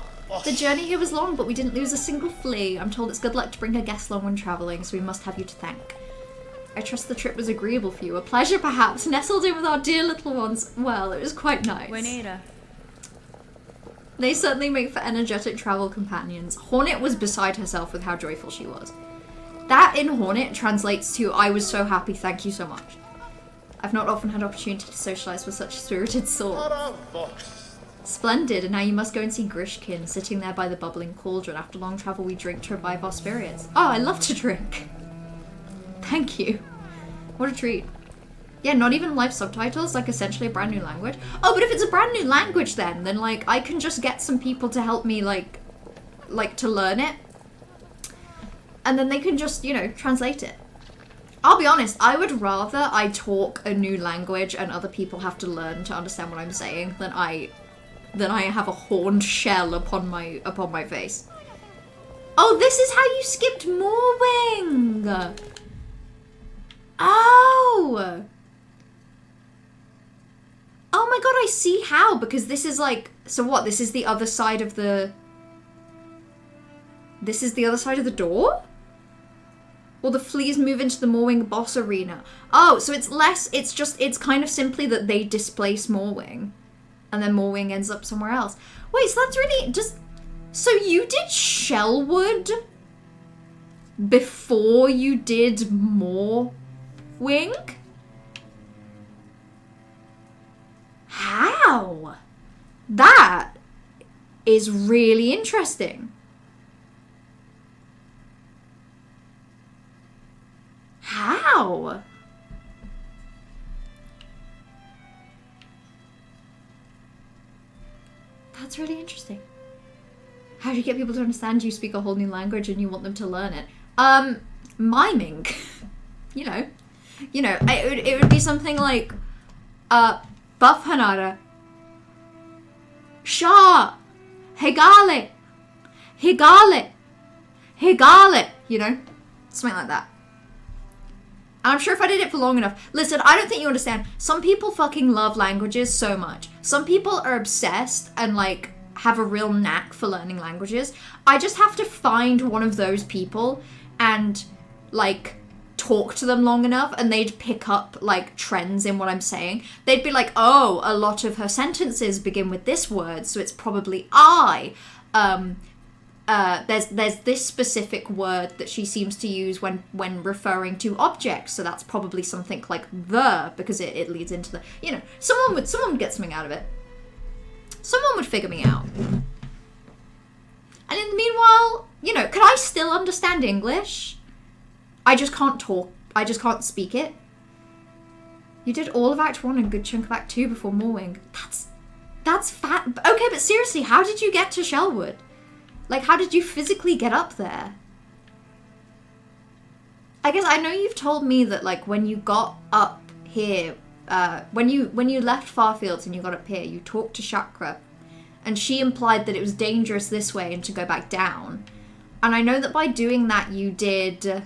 S1: The journey here was long, but we didn't lose a single flea. I'm told it's good luck to bring a guest along when traveling, so we must have you to thank. I trust the trip was agreeable for you. A pleasure, perhaps. Nestled in with our dear little ones. Well, it was quite nice.
S3: Buenita.
S1: They certainly make for energetic travel companions. Hornet was beside herself with how joyful she was. That in Hornet translates to, I was so happy, thank you so much. I've not often had opportunity to socialise with such a spirited soul. Splendid, and now you must go and see Grishkin, sitting there by the bubbling cauldron. After long travel, we drink to revive our spirits. Oh, I love to drink. Thank you. What a treat. Yeah, not even live subtitles, like essentially a brand new language. Oh, but if it's a brand new language then like, I can just get some people to help me, like to learn it. And then they can just, you know, translate it. I'll be honest, I would rather I talk a new language and other people have to learn to understand what I'm saying than I have a horned shell upon my face. Oh, this is how you skipped Moorwing! Oh! Oh my god, I see how, because this is like... So what, this is the other side of the... This is the other side of the door? Or the fleas move into the Moorwing boss arena. Oh, so it's less... It's kind of simply that they displace Moorwing. And then Moorwing ends up somewhere else. Wait, so that's really... Just... So you did Shellwood before you did Moorwing? How? That is really interesting. How? That's really interesting. How do you get people to understand you speak a whole new language and you want them to learn it? Miming. you know, it would be something like, Buff Hanara. Shaw. Higale. Higale. Higale. You know? Something like that. I'm sure if I did it for long enough. Listen, I don't think you understand. Some people fucking love languages so much. Some people are obsessed and, like, have a real knack for learning languages. I just have to find one of those people and, like, talk to them long enough and they'd pick up, like, trends in what I'm saying. They'd be like, oh, a lot of her sentences begin with this word, so it's probably I. There's this specific word that she seems to use when referring to objects, so that's probably something like the, because it leads into the, you know, someone would get something out of it. Someone would figure me out. And in the meanwhile, you know, could I still understand English? I just can't talk. I just can't speak it. You did all of Act 1 and a good chunk of Act 2 before Moorwing. That's fat. Okay, but seriously, how did you get to Shellwood? Like, how did you physically get up there? I guess I know you've told me that, like, when you got up here, when you left Farfields and you got up here, you talked to Chakra, and she implied that it was dangerous this way and to go back down. And I know that by doing that you did...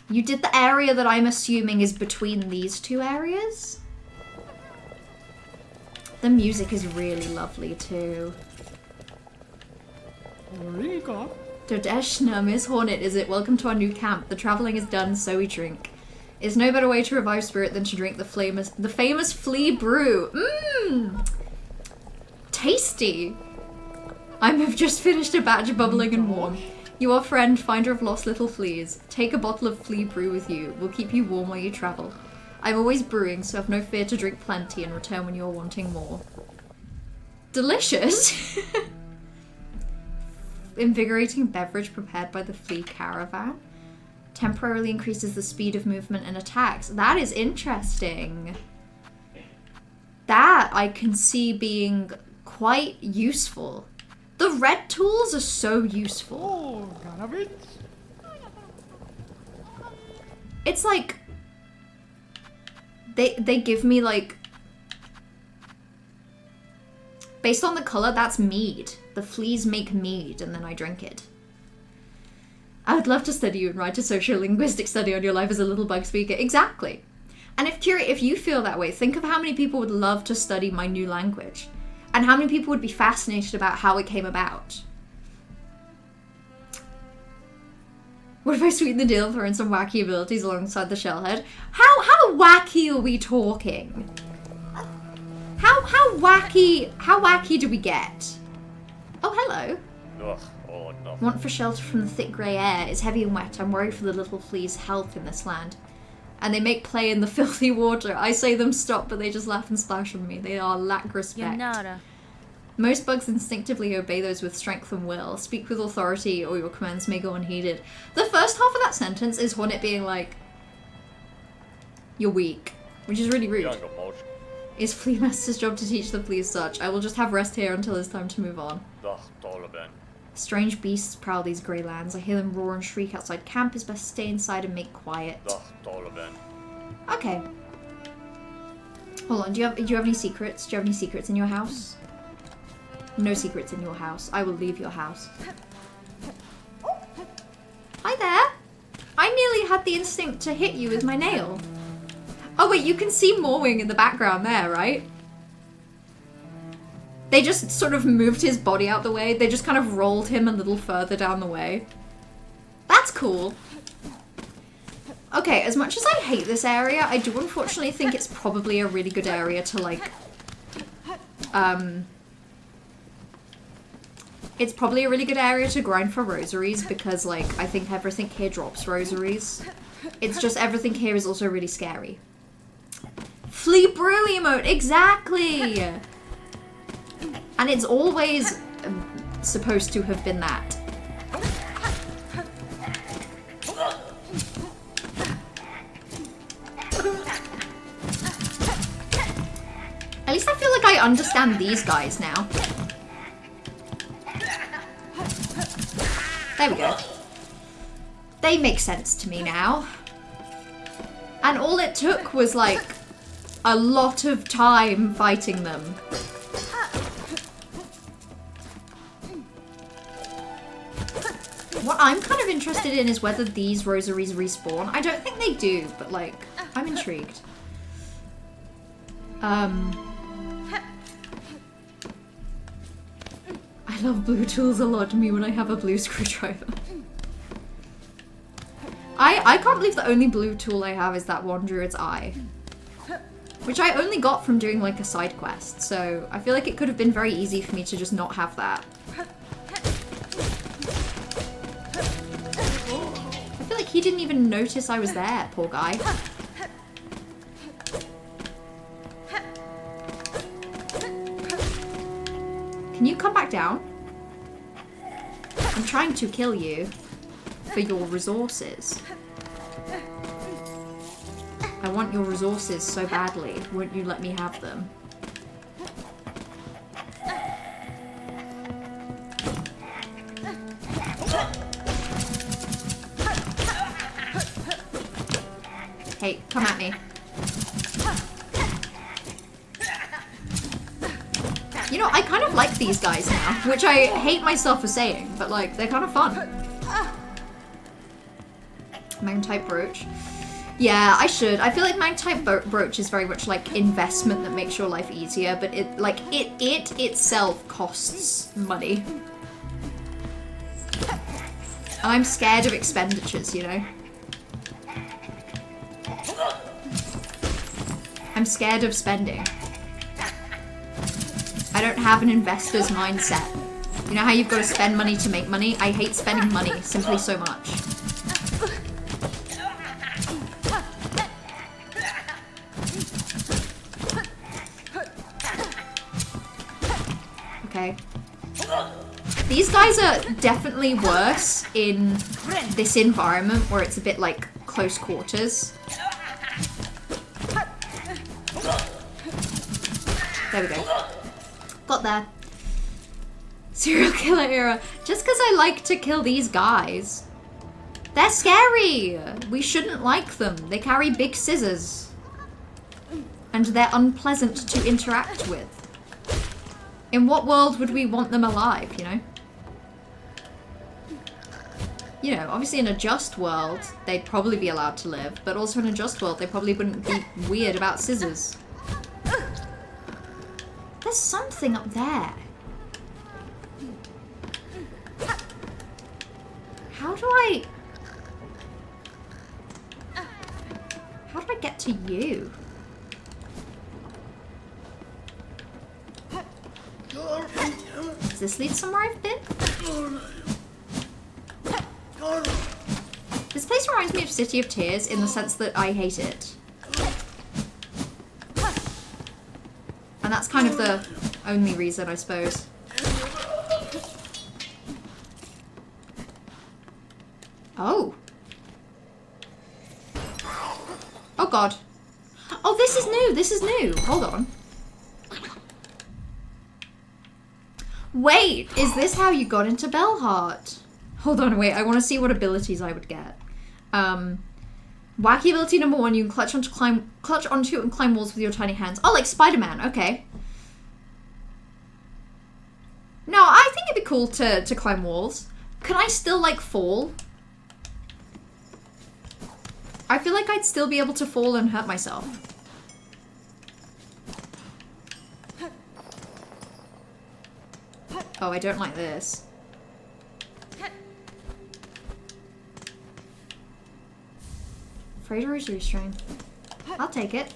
S1: you did the area that I'm assuming is between these two areas. The music is really lovely too. Dodeshna, Miss Hornet, is it? Welcome to our new camp. The travelling is done, so we drink. Is no better way to revive spirit than to drink the famous flea brew. Mmm! Tasty! I have just finished a batch bubbling and warm. You are friend, finder of lost little fleas. Take a bottle of flea brew with you. We'll keep you warm while you travel. I'm always brewing, so have no fear to drink plenty and return when you're wanting more. Delicious! Invigorating beverage prepared by the flea caravan. Temporarily increases the speed of movement and attacks. That is interesting. That I can see being quite useful. The red tools are so useful. It's like... They give me like... Based on the colour, that's mead. The fleas make mead and then I drink it. I would love to study you and write a sociolinguistic study on your life as a little bug speaker. Exactly. And if you feel that way, think of how many people would love to study my new language. And how many people would be fascinated about how it came about. What if I sweeten the deal, throw in some wacky abilities alongside the shellhead? How wacky are we talking? How wacky do we get? Oh, hello.
S3: Ugh, oh, no.
S1: Want for shelter from the thick grey air. It's heavy and wet. I'm worried for the little flea's health in this land. And they make play in the filthy water. I say them stop, but they just laugh and splash on me. They are lack respect.
S4: Yanara.
S1: Most bugs instinctively obey those with strength and will. Speak with authority, or your commands may go unheeded. The first half of that sentence is Hornet being like, you're weak, which is really rude. It's Flea Master's job to teach the fleas such. I will just have rest here until it's time to move on. Strange beasts prowl these grey lands. I hear them roar and shriek outside camp. It's best to stay inside and make quiet. Okay. Hold on, do you have any secrets? Do you have any secrets in your house? No secrets in your house. I will leave your house. Hi there! I nearly had the instinct to hit you with my nail. Oh wait, you can see Morwing in the background there, right? They just sort of moved his body out the way. They just kind of rolled him a little further down the way. That's cool. Okay, as much as I hate this area, I do unfortunately think it's probably a really good area to, like... It's probably a really good area to grind for rosaries because, like, I think everything here drops rosaries. It's just everything here is also really scary. Flea brew emote, exactly! And it's always supposed to have been that. At least I feel like I understand these guys now. There we go. They make sense to me now. And all it took was like a lot of time fighting them. What I'm kind of interested in is whether these rosaries respawn. I don't think they do, but like, I'm intrigued. I love blue tools a lot, me when I have a blue screwdriver. I can't believe the only blue tool I have is that one Druid's Eye. Which I only got from doing like a side quest, so I feel like it could have been very easy for me to just not have that. I feel like he didn't even notice I was there, poor guy. Can you come back down? I'm trying to kill you for your resources. I want your resources so badly. Won't you let me have them? Hey, come at me. You know, I kind of like these guys now, which I hate myself for saying, but like, they're kind of fun. Magnetite brooch. Yeah, I should. I feel like magnetite brooch is very much like investment that makes your life easier, but it itself costs money. And I'm scared of expenditures, you know? I'm scared of spending. I don't have an investor's mindset. You know how you've got to spend money to make money? I hate spending money simply so much. Okay. These guys are definitely worse in this environment where it's a bit like close quarters. There we go. Got there. Serial killer era. Just because I like to kill these guys. They're scary. We shouldn't like them. They carry big scissors. And they're unpleasant to interact with. In what world would we want them alive, you know? You know, obviously in a just world, they'd probably be allowed to live. But also in a just world, they probably wouldn't be weird about scissors. There's something up there. How do I get to you? Does this lead somewhere I've been? This place reminds me of City of Tears in the sense that I hate it. And that's kind of the only reason, I suppose. Oh. Oh god. Oh, this is new. This is new. Hold on. Wait, is this how you got into Bellheart? Hold on, wait. I want to see what abilities I would get. Wacky ability number 1, you can clutch onto and climb walls with your tiny hands. Oh, like Spider-Man, okay. No, I think it'd be cool to climb walls. Can I still, like, fall? I feel like I'd still be able to fall and hurt myself. Oh, I don't like this. Fraser is restrained. I'll take it.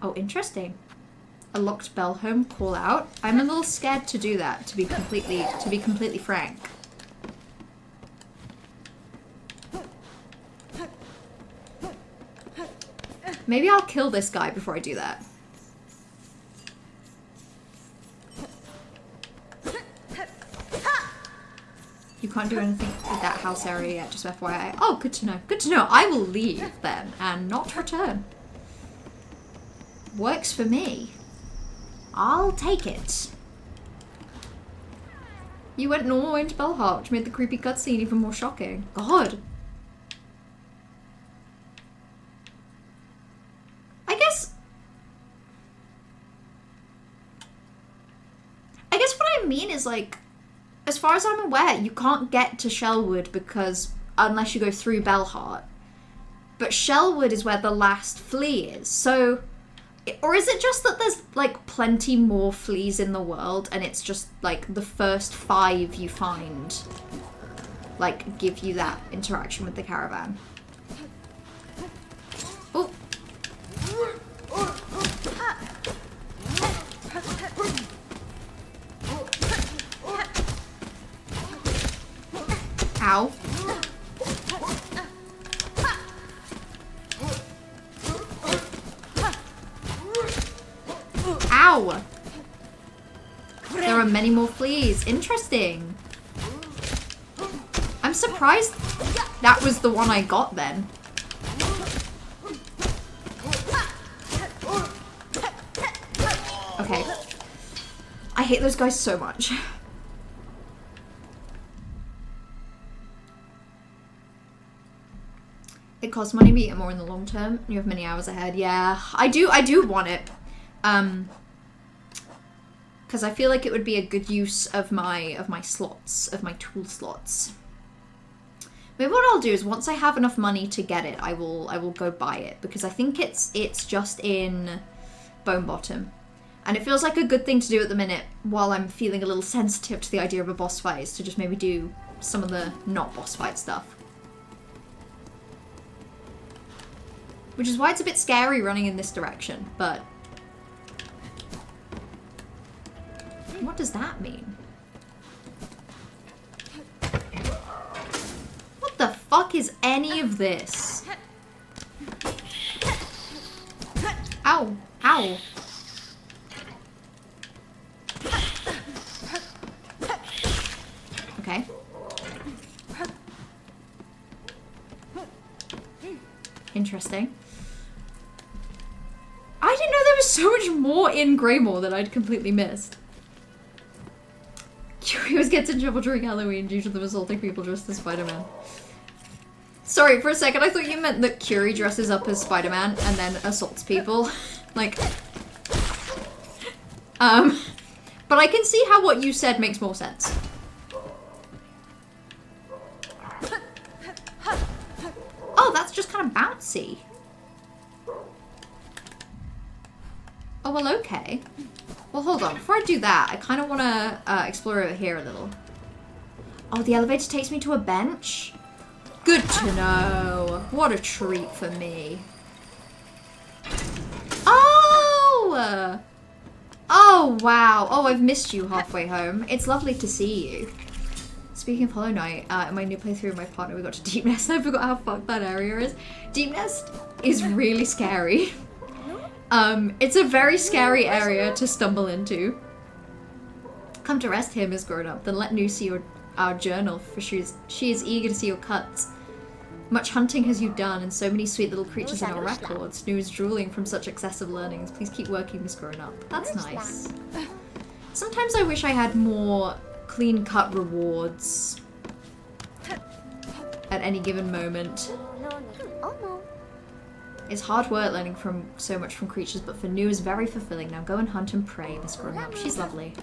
S1: Oh, interesting. A locked bell home call out. I'm a little scared to do that, to be completely frank. Maybe I'll kill this guy before I do that. You can't do anything with that house area yet, just FYI. Oh, good to know. Good to know. I will leave then and not return. Works for me. I'll take it. You went normal way into Bellheart, which made the creepy cutscene even more shocking. God. I guess what I mean is, like, as far as I'm aware, you can't get to Shellwood because unless you go through Bellheart. But Shellwood is where the last flea is. So, or is it just that there's, like, plenty more fleas in the world and it's just, like, the first 5 you find, like, give you that interaction with the caravan? Oh. Ow. Ow! There are many more fleas. Interesting. I'm surprised that was the one I got then. Okay. I hate those guys so much. It costs money, but you get more in the long term. You have many hours ahead. Yeah, I do want it. Because I feel like it would be a good use of my slots, of my tool slots. Maybe what I'll do is once I have enough money to get it, I will go buy it, because I think it's just in Bone Bottom. And it feels like a good thing to do at the minute while I'm feeling a little sensitive to the idea of a boss fight, is to just maybe do some of the not boss fight stuff. Which is why it's a bit scary running in this direction, but... What does that mean? What the fuck is any of this? Ow. Ow. Okay. Interesting. I didn't know there was so much more in Greymore that I'd completely missed. Curious gets in trouble during Halloween due to them assaulting people dressed as Spider-Man. Sorry, for a second I thought you meant that Curie dresses up as Spider-Man and then assaults people. Like... But I can see how what you said makes more sense. Oh, that's just kind of bouncy. Oh, well, okay. Well, hold on. Before I do that, I kind of want to explore over here a little. Oh, the elevator takes me to a bench? Good to know. What a treat for me. Oh! Oh, wow. Oh, I've missed you halfway home. It's lovely to see you. Speaking of Hollow Knight, in my new playthrough with my partner, we got to Deep Nest. I forgot how fucked that area is. Deep Nest is really scary. It's a very scary area to stumble into. Come to rest here, Miss Grown Up. Then let Nu see our journal, for she is eager to see your cuts. Much hunting has you done, and so many sweet little creatures in our records. Nu is drooling from such excessive learnings. Please keep working, Miss Grown Up. That's nice. Sometimes I wish I had more clean-cut rewards at any given moment. It's hard work learning from so much from creatures, but for Nu is very fulfilling. Now go and hunt and pray, Miss Grown Up. She's lovely.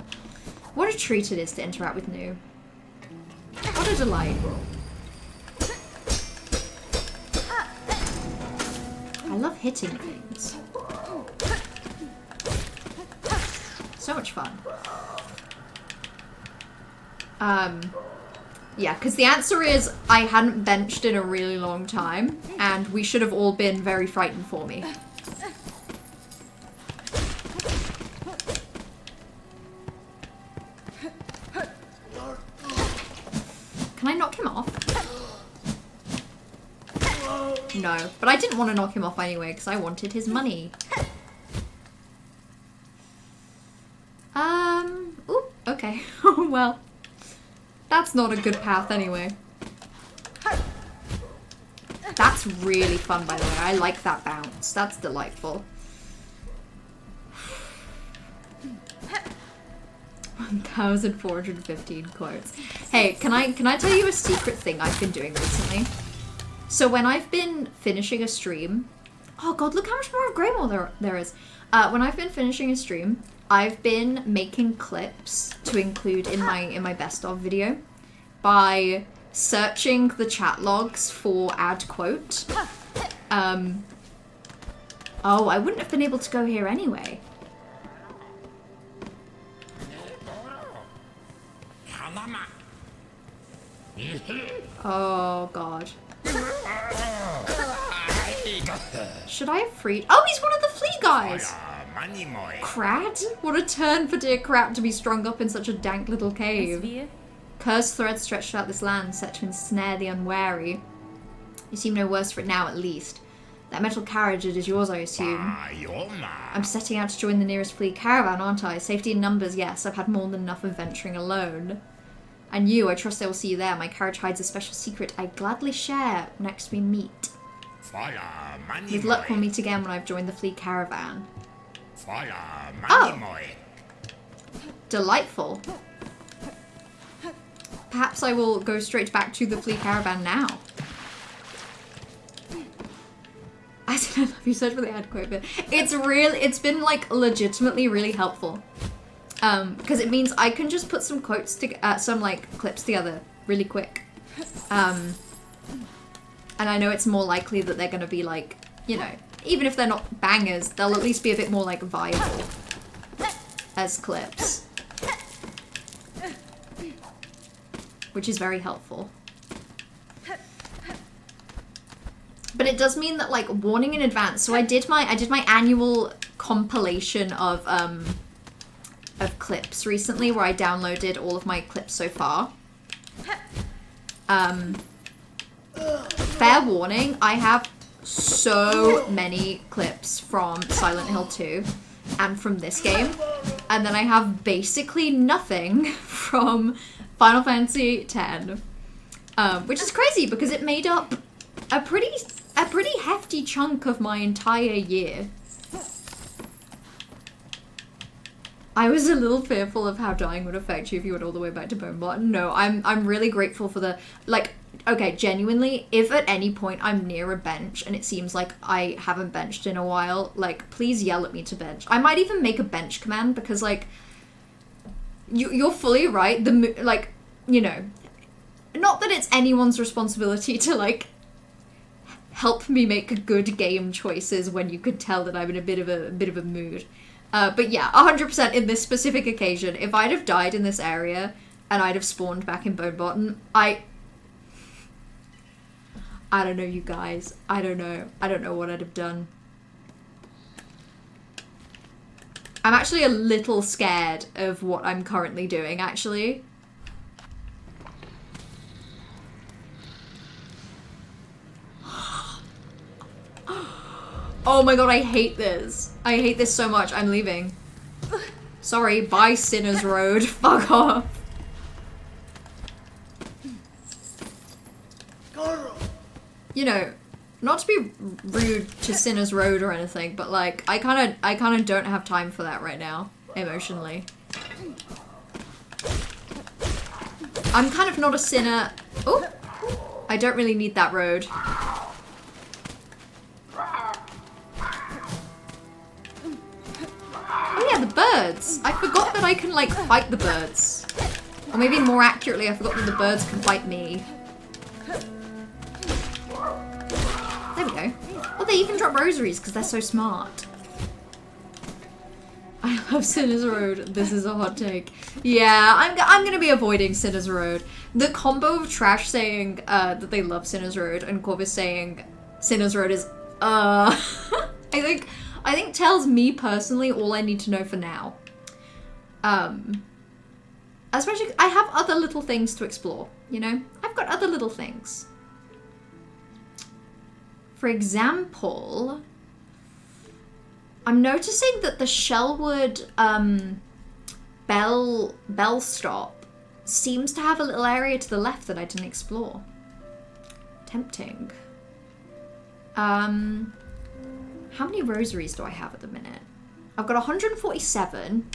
S1: What a treat it is to interact with Nu. What a delight. I love hitting things. So much fun. Yeah, because the answer is I hadn't benched in a really long time, and we should have all been very frightened for me. Can I knock him off? No, but I didn't want to knock him off anyway, because I wanted his money. Ooh, okay. Well. That's not a good path anyway. That's really fun, by the way. I like that bounce. That's delightful. 1,415 quotes. Hey, can I tell you a secret thing I've been doing recently? So when I've been finishing a stream... Oh god, look how much more of Greymore there is. When I've been finishing a stream, I've been making clips to include in my best of video by searching the chat logs for add quote. Oh, I wouldn't have been able to go here anyway. Oh god. Should I have freed? Oh, he's one of the flea guys! Krat? What a turn for dear Krat to be strung up in such a dank little cave. Cursed threads stretched out this land, set to ensnare the unwary. You seem no worse for it now, at least. That metal carriage, it is yours, I assume. I'm setting out to join the nearest flea caravan, aren't I? Safety in numbers, yes. I've had more than enough of venturing alone. And you, I trust I will see you there. My carriage hides a special secret I gladly share next we meet. With luck, we'll meet again when I've joined the flea caravan. Oh! Delightful. Perhaps I will go straight back to the flea caravan now. I said I love you so much for the ad quote, but it's been like legitimately really helpful. Because it means I can just put some quotes to some like clips together really quick. And I know it's more likely that they're gonna be like, you know, even if they're not bangers, they'll at least be a bit more like viable as clips. Which is very helpful. But it does mean that like warning in advance. So I did my annual compilation of clips recently where I downloaded all of my clips so far. Fair warning, I have so many clips from Silent Hill 2 and from this game. And then I have basically nothing from Final Fantasy X. Which is crazy because it made up a pretty hefty chunk of my entire year. I was a little fearful of how dying would affect you if you went all the way back to Bone Bot. No, I'm really grateful for the, like, okay, genuinely, if at any point I'm near a bench and it seems like I haven't benched in a while, like, please yell at me to bench. I might even make a bench command because, like, you're fully right. Like, you know, not that it's anyone's responsibility to, like, help me make good game choices when you could tell that I'm in a bit of a mood. But yeah, 100% in this specific occasion, if I'd have died in this area and I'd have spawned back in Bone Bottom, I don't know, you guys. I don't know what I'd have done. I'm actually a little scared of what I'm currently doing, actually. Oh my god, I hate this. I hate this so much. I'm leaving. Sorry, bye Sinner's Road. Fuck off. You know, not to be rude to Sinner's Road or anything, but like, I kind of don't have time for that right now, emotionally. I'm kind of not a sinner. Oh, I don't really need that road. Oh yeah, the birds. I forgot that I can like fight the birds. Or maybe more accurately, I forgot that the birds can fight me. There we go. Oh, they even drop rosaries because they're so smart. I love Sinner's Road. This is a hot take. Yeah, I'm gonna be avoiding Sinner's Road. The combo of Trash saying that they love Sinner's Road and Corvus saying Sinner's Road is I think tells me personally all I need to know for now. Especially I have other little things to explore, you know? I've got other little things. For example, I'm noticing that the Shellwood bell stop seems to have a little area to the left that I didn't explore. Tempting. How many rosaries do I have at the minute? I've got 147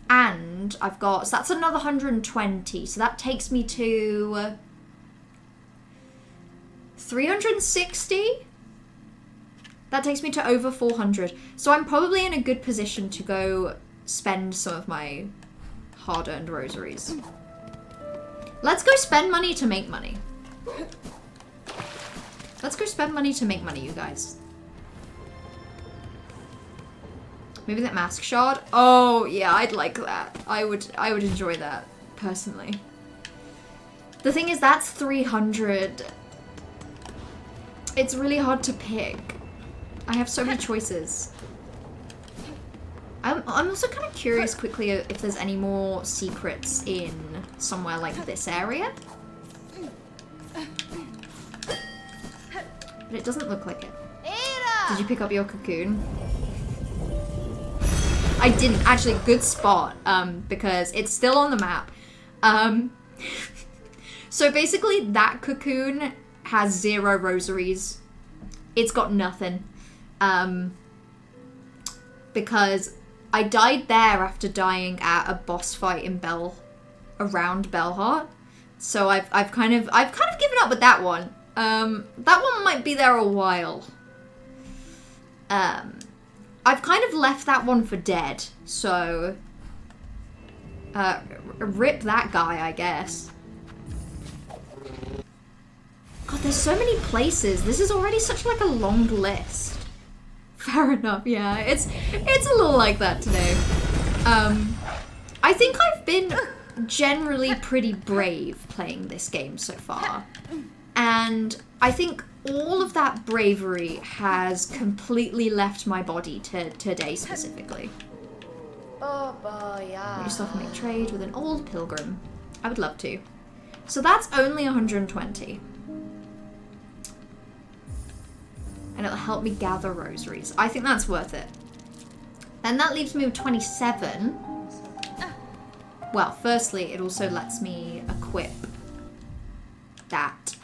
S1: and I've got, so that's another 120. So that takes me to 360. That takes me to over 400. So I'm probably in a good position to go spend some of my hard-earned rosaries. Let's go spend money to make money. Let's go spend money to make money, you guys. Maybe that mask shard? Oh, yeah, I'd like that. I would enjoy that, personally. The thing is, that's 300. It's really hard to pick. I have so many choices. I'm also kind of curious quickly if there's any more secrets in somewhere like this area. But it doesn't look like it. Did you pick up your cocoon? I didn't. Actually, good spot, because it's still on the map. So basically, that cocoon has 0 rosaries. It's got nothing. Because I died there after dying at a boss fight in around Belheart. So I've kind of given up with that one. That one might be there a while. I've kind of left that one for dead, so rip that guy, I guess. God, there's so many places. This is already such like a long list. Fair enough, yeah. It's a little like that today. I think I've been generally pretty brave playing this game so far. And I think all of that bravery has completely left my body today specifically.
S3: Oh boy, yeah.
S1: Make yourself make trade with an old pilgrim. I would love to. So that's only 120. And it'll help me gather rosaries. I think that's worth it. Then that leaves me with 27. Well, firstly, it also lets me equip that.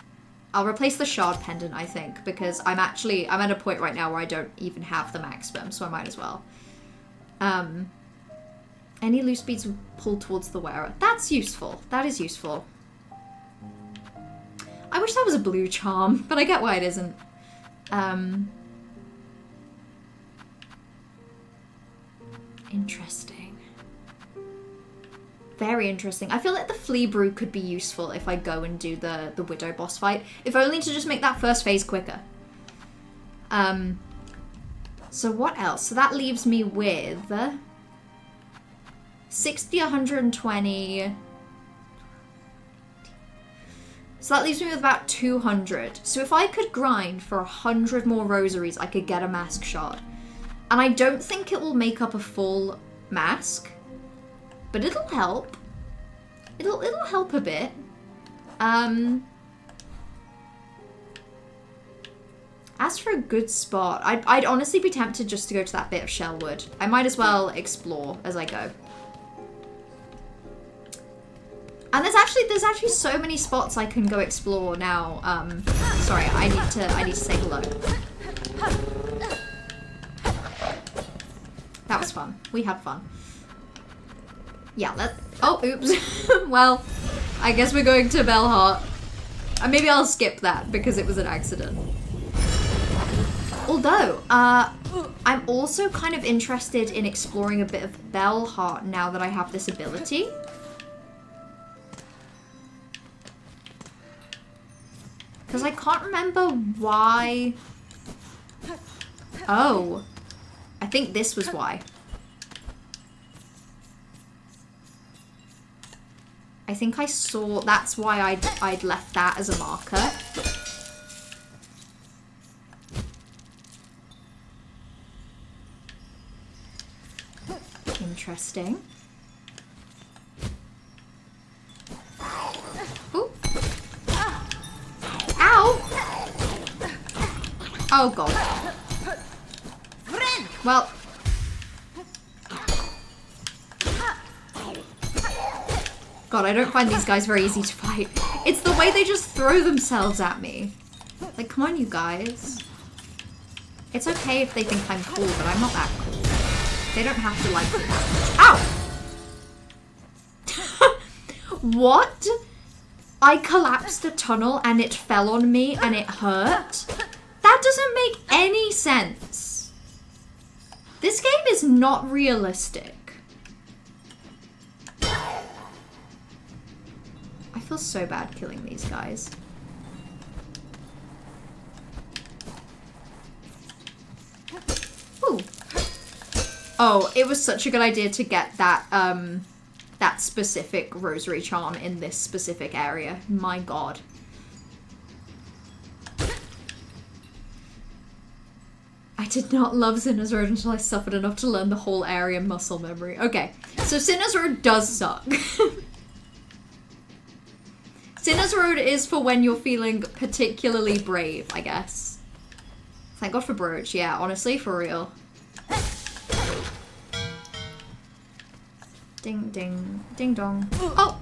S1: I'll replace the shard pendant, I think, because I'm at a point right now where I don't even have the maximum, so I might as well. Any loose beads will pull towards the wearer. That's useful. That is useful. I wish that was a blue charm, but I get why it isn't. Interesting. Very interesting. I feel like the flea brew could be useful if I go and do the widow boss fight. If only to just make that first phase quicker. So what else? So that leaves me with 60, 120. So that leaves me with about 200. So if I could grind for 100 more rosaries, I could get a mask shard. And I don't think it will make up a full mask, but it'll help. It'll help a bit. As for a good spot, I'd honestly be tempted just to go to that bit of Shellwood. I might as well explore as I go. And there's actually so many spots I can go explore now. Sorry, I need to say hello. That was fun. We had fun. Yeah, oh, oops. Well, I guess we're going to Belheart. Maybe I'll skip that because it was an accident. Although, I'm also kind of interested in exploring a bit of Belheart now that I have this ability. Because I can't remember why... Oh. I think this was why. I think I saw... That's why I'd left that as a marker. Interesting. Ooh. Ow! Oh god. Well. God, I don't find these guys very easy to fight. It's the way they just throw themselves at me. Like, come on, you guys. It's okay if they think I'm cool, but I'm not that cool. They don't have to like me. Ow! What? I collapsed a tunnel and it fell on me and it hurt? That doesn't make any sense. This game is not realistic. I feel so bad killing these guys. Ooh. Oh, it was such a good idea to get that, that specific rosary charm in this specific area. My god. I did not love Sinner's Road until I suffered enough to learn the whole area muscle memory. Okay, so Sinner's Road does suck. Sinner's Road is for when you're feeling particularly brave, I guess. Thank God for Broach, yeah, honestly, for real. Ding, ding, ding dong. Oh!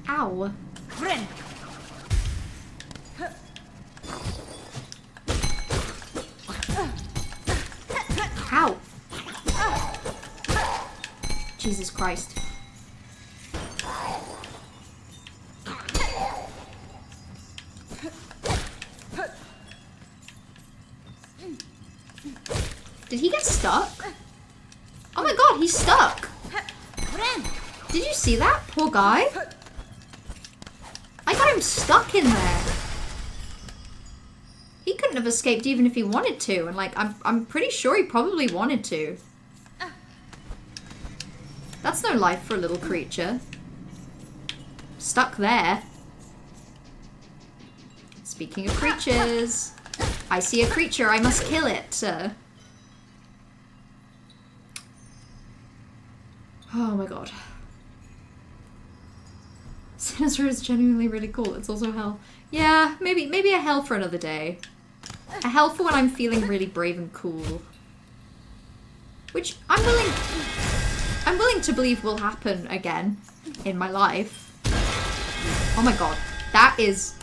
S1: Ow. Ow. Jesus Christ. Did he get stuck? Oh my god, he's stuck. Did you see that? Poor guy. I got him stuck in there. He couldn't have escaped even if he wanted to, and like I'm pretty sure he probably wanted to. That's no life for a little creature. Stuck there. Speaking of creatures, I see a creature, I must kill it. Oh my god. Sinister is genuinely really cool. It's also hell. Yeah, maybe a hell for another day. A hell for when I'm feeling really brave and cool. Which I'm willing to believe will happen again in my life. Oh my god. That is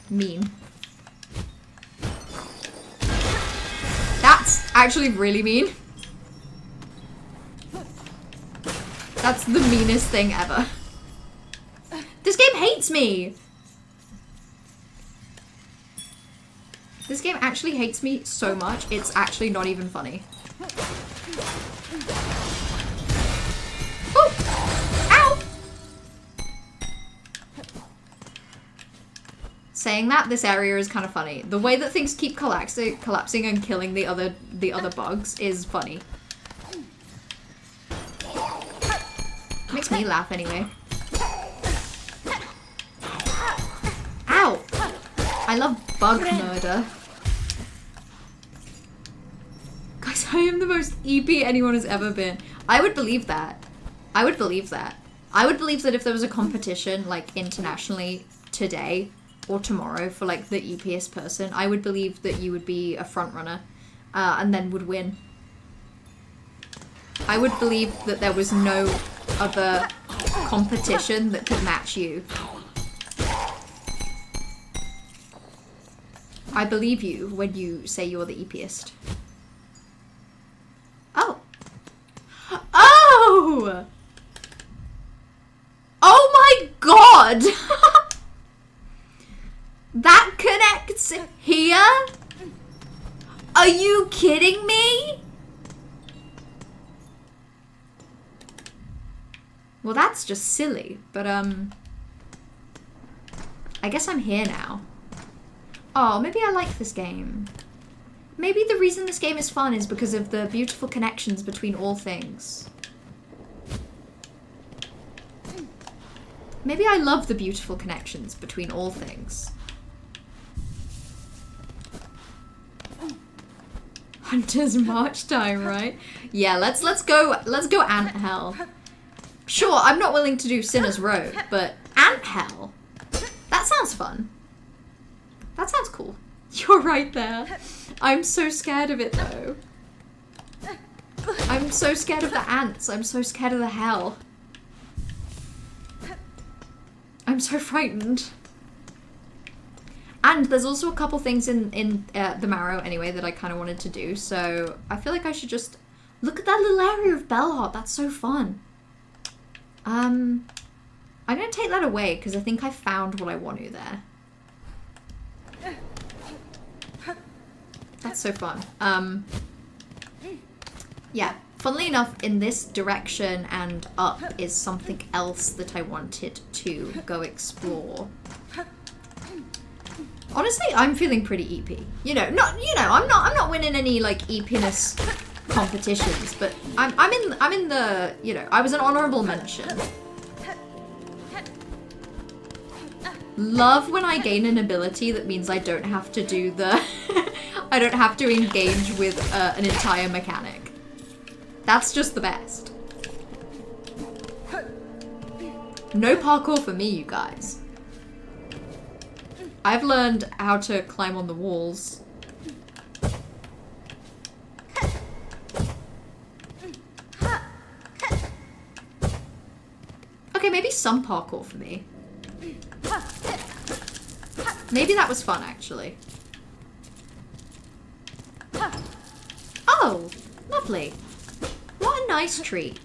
S1: mean. That's actually really mean. That's the meanest thing ever. This game hates me! This game actually hates me so much, it's actually not even funny. Oh! Ow! Saying that, this area is kind of funny. The way that things keep collapsing and killing the other bugs is funny. Makes me laugh anyway. Ow! I love bug murder. Guys, I am the most EP anyone has ever been. I would believe that. I would believe that. I would believe that if there was a competition, like, internationally today or tomorrow for, like, the EPest person, I would believe that you would be a front runner and then would win. I would believe that there was no other competition that could match you. I believe you when you say you're the EPest. Oh. Oh! Oh my god! That connects here? Are you kidding me? Well, that's just silly, but I guess I'm here now. Oh, maybe I like this game. Maybe the reason this game is fun is because of the beautiful connections between all things. Maybe I love the beautiful connections between all things. Hunter's March time, right? Yeah, let's go ant hell. Sure, I'm not willing to do Sinner's Road, but ant hell. That sounds fun. That sounds cool. You're right there. I'm so scared of it though. I'm so scared of the ants. I'm so scared of the hell. I'm so frightened. And there's also a couple things in the Marrow anyway that I kind of wanted to do, so I feel like I should just look at that little area of Bellhop. That's so fun. I'm gonna take that away because I think I found what I want to there. That's so fun. Yeah, funnily enough, in this direction and up is something else that I wanted to go explore. Honestly, I'm feeling pretty EP. I'm not winning any like EP-ness competitions, but I'm in the, I was an honorable mention. Love when I gain an ability that means I don't have to do the I don't have to engage with an entire mechanic. That's just the best. No parkour for me, you guys. I've learned how to climb on the walls. Okay, maybe some parkour for me. Maybe that was fun, actually. Oh, lovely. What a nice treat.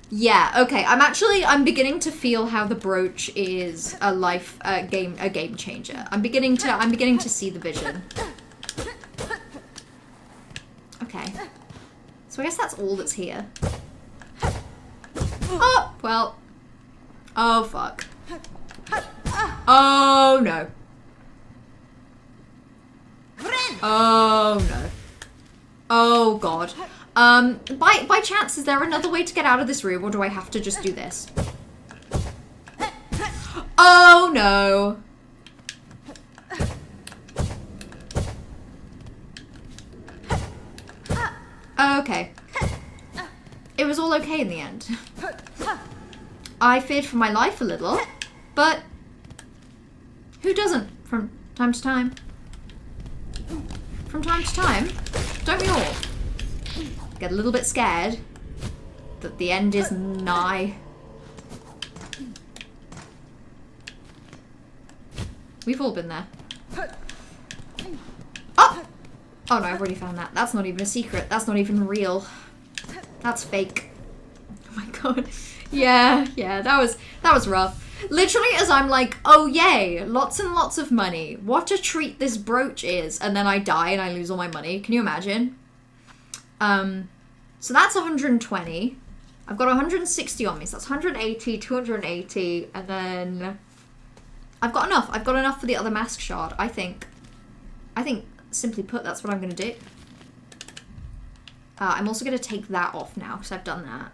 S1: Yeah, okay. I'm beginning to feel how the brooch is a game changer. I'm beginning to see the vision. Okay. So I guess that's all that's here. Oh, well. Oh, fuck. Oh, no. Oh, no. Oh, God. By chance, is there another way to get out of this room, or do I have to just do this? Oh, no. Okay. It was all okay in the end. I feared for my life a little, but who doesn't from time to time? From time to time, don't we all get a little bit scared that the end is nigh? We've all been there. Oh! Oh no, I've already found that. That's not even a secret. That's not even real. That's fake. Oh my god. Yeah, that was rough. Literally as I'm like, oh yay, lots and lots of money. What a treat this brooch is. And then I die and I lose all my money. Can you imagine? So that's 120. I've got 160 on me, so that's 180, 280, and then I've got enough. I've got enough for the other mask shard, I think. Simply put, that's what I'm gonna do. I'm also gonna take that off now, because I've done that.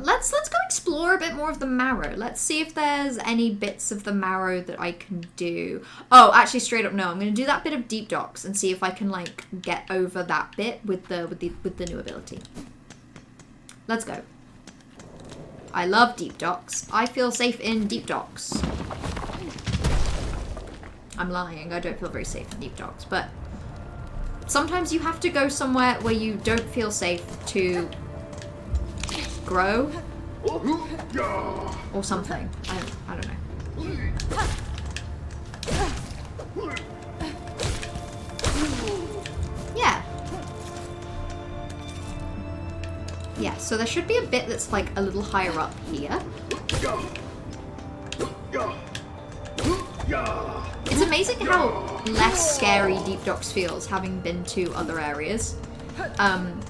S1: Let's go explore a bit more of the marrow. Let's see if there's any bits of the marrow that I can do. Oh, actually, straight up, no. I'm gonna do that bit of deep docks and see if I can like get over that bit with the new ability. Let's go. I love deep docks. I feel safe in deep docks. I'm lying. I don't feel very safe in deep docks, but sometimes you have to go somewhere where you don't feel safe to grow or something. I don't know. Yeah, so there should be a bit that's like a little higher up here. It's amazing how less scary Deep Docks feels having been to other areas. And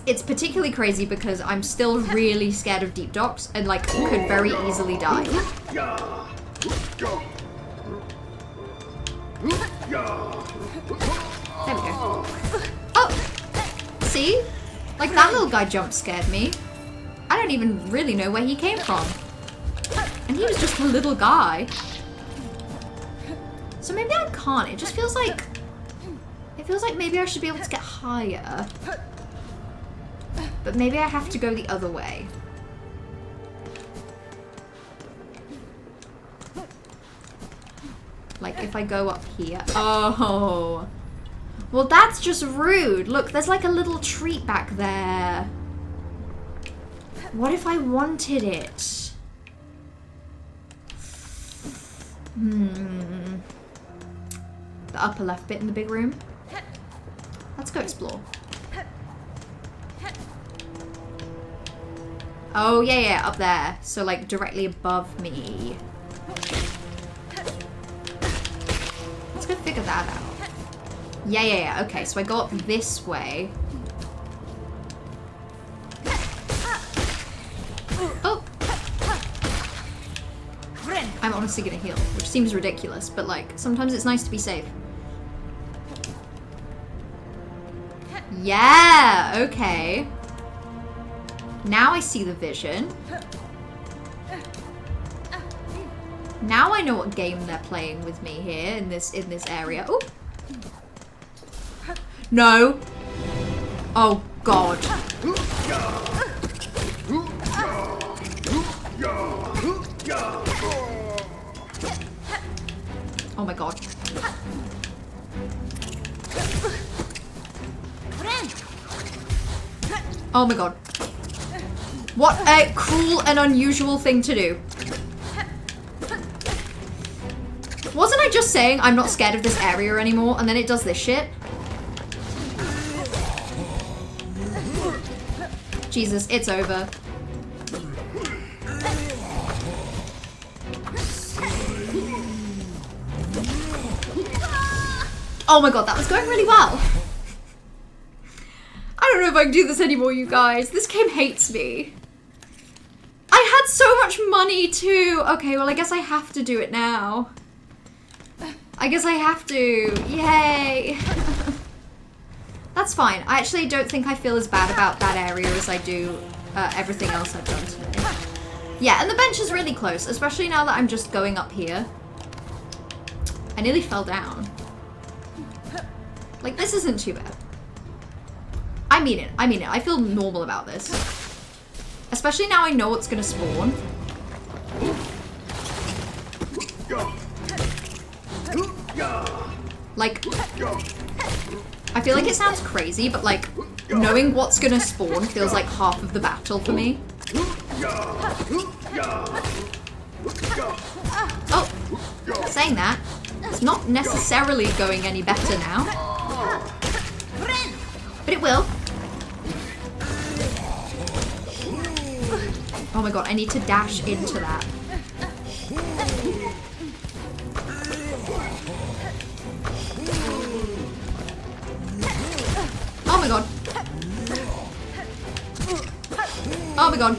S1: it's particularly crazy because I'm still really scared of Deep Docks and like could very easily die. There we go. Oh! See? Like that little guy jump scared me. I don't even really know where he came from. And he was just a little guy. So maybe I can't. It just feels like... It feels like maybe I should be able to get higher. But maybe I have to go the other way. Like if I go up here. Oh. Well, that's just rude. Look, there's like a little treat back there. What if I wanted it? The upper left bit in the big room. Let's go explore. Oh, yeah, up there. So, like, directly above me. Let's go figure that out. Yeah. Okay, so I go up this way. Oh! I'm honestly gonna heal, which seems ridiculous, but like, sometimes it's nice to be safe. Yeah, okay. Now I see the vision. Now I know what game they're playing with me here in this area. Oh. No. Oh god. Oh my god. Oh my god. What a cruel and unusual thing to do. Wasn't I just saying I'm not scared of this area anymore, and then it does this shit? Jesus, it's over. Oh my god, that was going really well. I don't know if I can do this anymore, you guys. This game hates me. I had so much money too. Okay, well I guess I have to do it now. I guess I have to. Yay. That's fine. I actually don't think I feel as bad about that area as I do everything else I've done today. Yeah, and the bench is really close, especially now that I'm just going up here. I nearly fell down. Like, this isn't too bad. I mean it. I mean it. I feel normal about this. Especially now I know what's gonna spawn. Like, I feel like it sounds crazy, but like, knowing what's gonna spawn feels like half of the battle for me. Oh, saying that, it's not necessarily going any better now. But it will. Oh my god, I need to dash into that. Oh my god. Oh my god.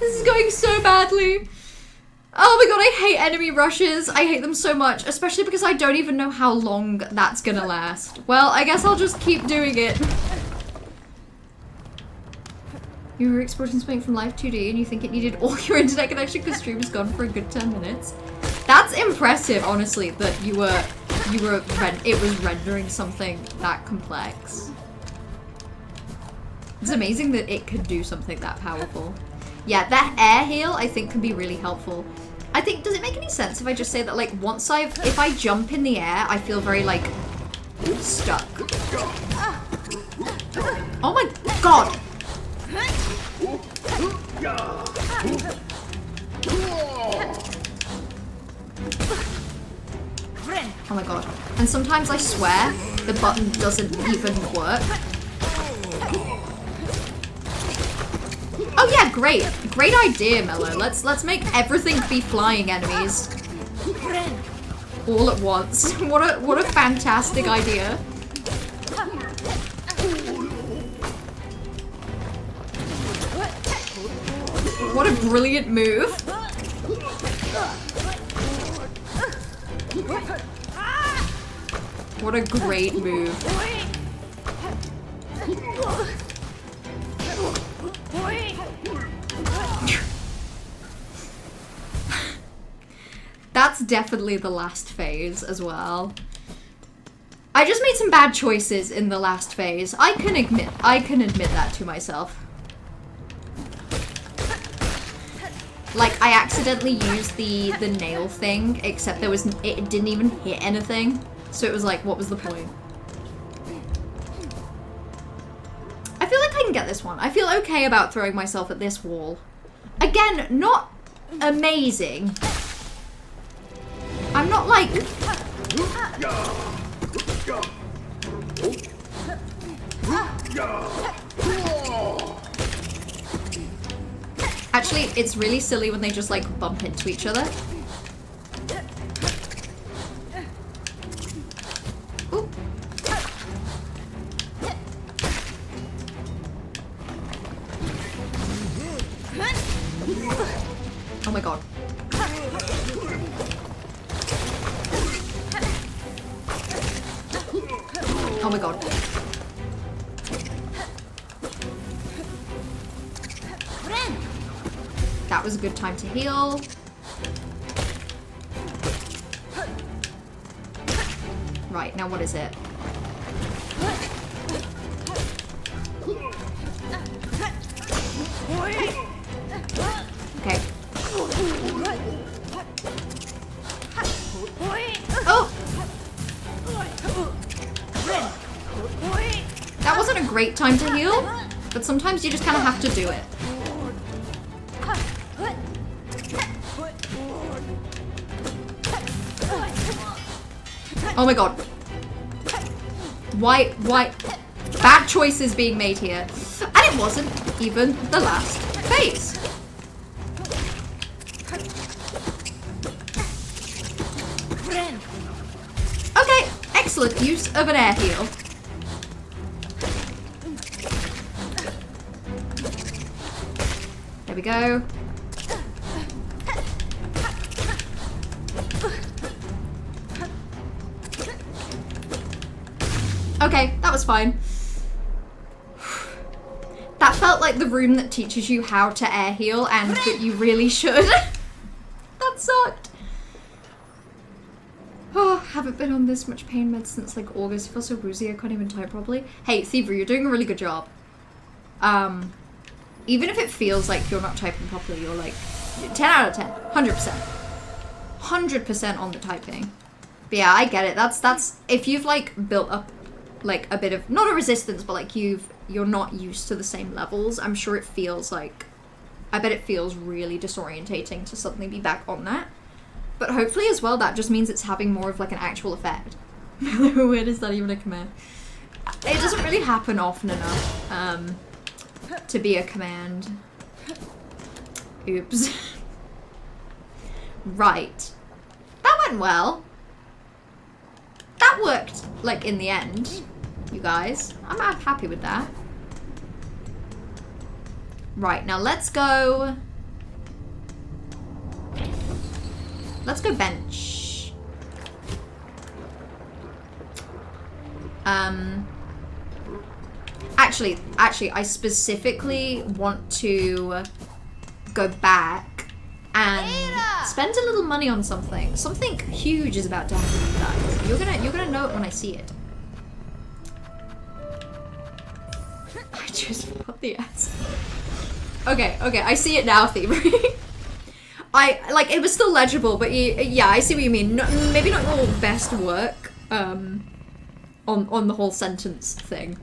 S1: This is going so badly. Oh my god, I hate enemy rushes. I hate them so much, especially because I don't even know how long that's gonna last. Well, I guess I'll just keep doing it. You were exporting something from Live 2D and you think it needed all your internet connection because stream was gone for a good 10 minutes. That's impressive, honestly, that it was rendering something that complex. It's amazing that it could do something that powerful. Yeah, that air heal I think can be really helpful. I think, does it make any sense if I just say that, like, if I jump in the air, I feel very, like, stuck. Oh my god! Oh my god. And sometimes I swear the button doesn't even work. Oh yeah, great. Great idea, Mello. Let's make everything be flying enemies. All at once. What a fantastic idea. What a brilliant move. What a great move. That's definitely the last phase as well. I just made some bad choices in the last phase. I can admit that to myself. Like, I accidentally used the nail thing, except it didn't even hit anything. So it was like, what was the point? I feel like I can get this one. I feel okay about throwing myself at this wall. Again, not amazing. I'm not like... Actually, it's really silly when they just like bump into each other. Ooh. Oh my god. Oh my god. That was a good time to heal. Right, now what is it? Okay. Oh! That wasn't a great time to heal, but sometimes you just kind of have to do it. Oh my god. Why? Bad choices being made here. And it wasn't even the last phase. Okay, excellent use of an air heal. There we go. Okay, that was fine. That felt like the room that teaches you how to air heal and that you really should. That sucked. Oh, haven't been on this much pain meds since like August. I feel so woozy, I can't even type properly. Hey, Thievery, you're doing a really good job. Even if it feels like you're not typing properly, you're like 10 out of 10, 100%. 100% on the typing. But yeah, I get it. That's if you've like built up like a bit of, not a resistance, but like you're not used to the same levels, I'm sure it feels like, I bet it feels really disorientating to suddenly be back on that. But hopefully as well, that just means it's having more of like an actual effect. Where is that even a command? It doesn't really happen often enough to be a command. Oops. Right. That went well. That worked, like, in the end, you guys. I'm happy with that. Right, now let's go... Let's go bench. Actually, I specifically want to go back and spend a little money on something. Something huge is about to happen, you guys. You're gonna know it when I see it. I just forgot the S. Okay, I see it now, Thievery. Like, it was still legible, but yeah, I see what you mean. No, maybe not your best work, on the whole sentence thing.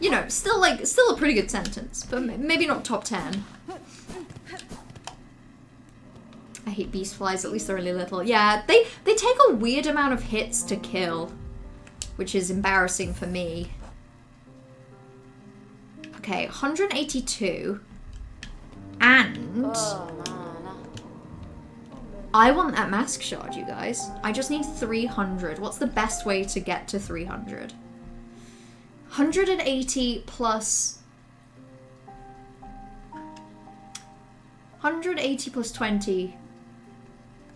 S1: You know, still a pretty good sentence, but maybe not top 10. I hate beast flies, at least they're really little. Yeah, they take a weird amount of hits to kill, which is embarrassing for me. Okay, 182. And... I want that mask shard, you guys. I just need 300. What's the best way to get to 300? 180 plus... 180 plus 20.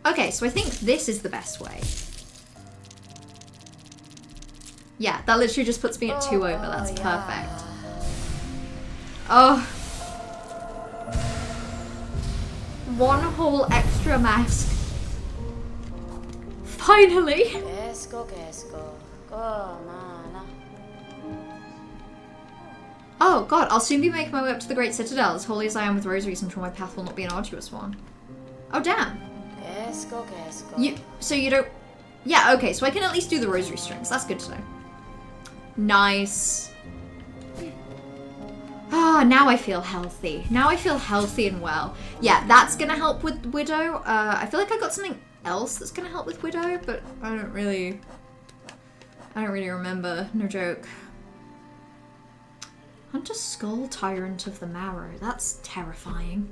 S1: Okay, so I think this is the best way. Yeah, that literally just puts me at 2 over. That's perfect. Oh. One whole extra mask. Finally. Oh god, I'll soon be making my way up to the Great Citadel. As holy as I am with rosaries, I'm sure my path will not be an arduous one. Oh damn. So you don't... Yeah, okay, so I can at least do the rosary strings. That's good to know. Nice. Ah, now I feel healthy. Now I feel healthy and well. Yeah, that's gonna help with Widow. I feel like I got something else that's gonna help with Widow, but I don't really remember. No joke. Hunter Skull, Tyrant of the Marrow. That's terrifying.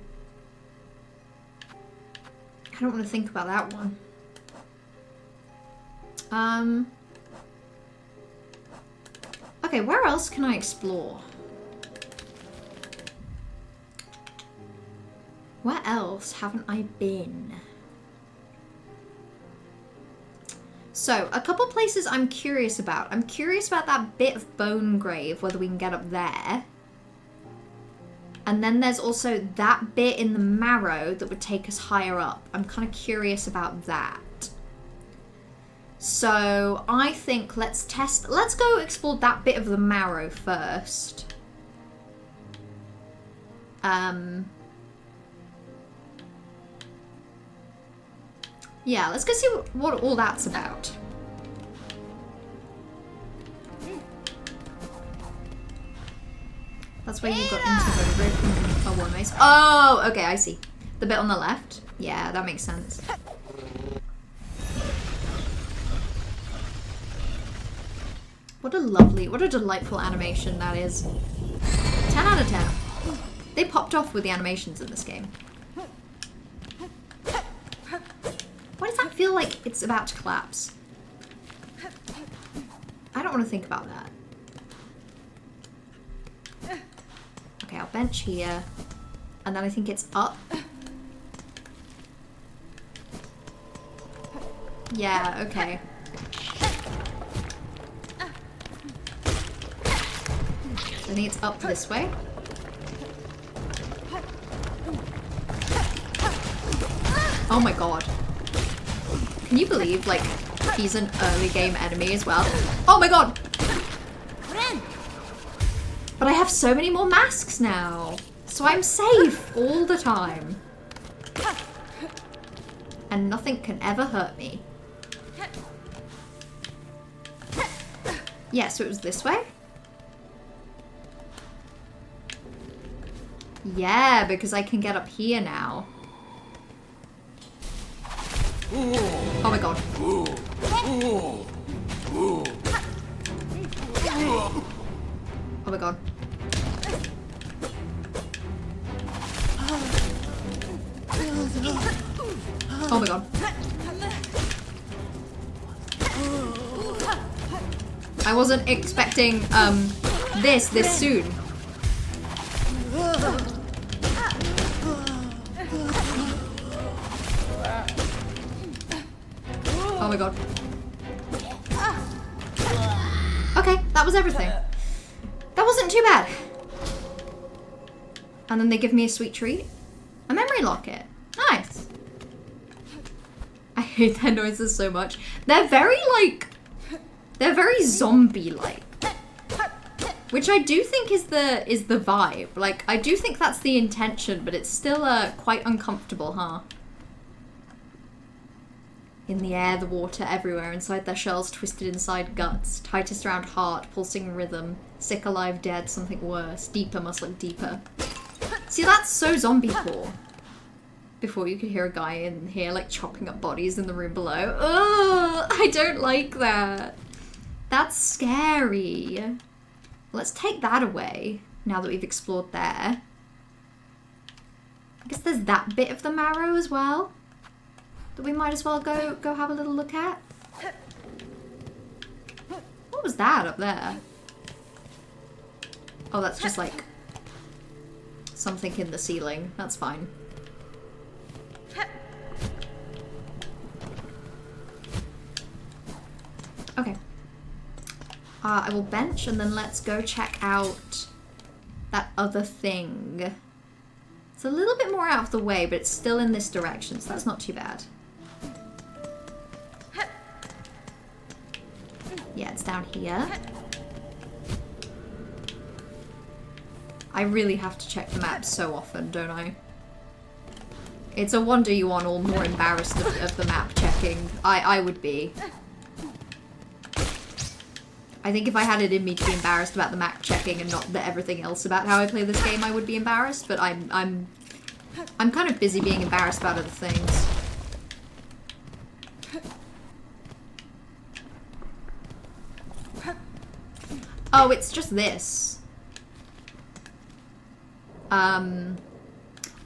S1: I don't want to think about that one. Okay, where else can I explore? Where else haven't I been? So, a couple places I'm curious about. I'm curious about that bit of Bone Grave, whether we can get up there. And then there's also that bit in the Marrow that would take us higher up. I'm kind of curious about that. So, I think let's go explore that bit of the Marrow first. Yeah, let's go see what all that's about. That's where you got into the grave from a war mace. Oh, okay, I see. The bit on the left? Yeah, that makes sense. What a delightful animation that is. 10 out of 10. They popped off with the animations in this game. Why does that feel like it's about to collapse? I don't want to think about that. Okay, I'll bench here. And then I think it's up. Yeah, okay. I think it's up this way. Oh my god. Can you believe, like, he's an early game enemy as well? Oh my god! But I have so many more masks now. So I'm safe all the time. And nothing can ever hurt me. Yeah, so it was this way? Yeah, because I can get up here now. Oh my god. Oh my god. Oh my god. I wasn't expecting this soon. Oh my god. Okay, that was everything. That wasn't too bad. And then they give me a sweet treat. A memory locket. Nice. I hate their noises so much. They're very zombie-like. Which I do think is the vibe. Like, I do think that's the intention, but it's still quite uncomfortable, huh? In the air, the water everywhere, inside their shells, twisted inside guts, tightest around heart, pulsing rhythm, sick, alive, dead, something worse, deeper must look deeper. See, that's so zombie-core. Before you could hear a guy in here, like, chopping up bodies in the room below. Ugh, I don't like that. That's scary. Let's take that away, now that we've explored there. I guess there's that bit of the marrow as well that we might as well go have a little look at. What was that up there? Oh, that's just like something in the ceiling. That's fine. Okay. I will bench and then let's go check out that other thing. It's a little bit more out of the way, but it's still in this direction, so that's not too bad. Yeah, it's down here. I really have to check the map so often, don't I? It's a wonder you aren't all more embarrassed of the map checking. I would be. I think if I had it in me to be embarrassed about the map checking and not everything else about how I play this game, I would be embarrassed, but I'm kind of busy being embarrassed about other things. Oh, it's just this.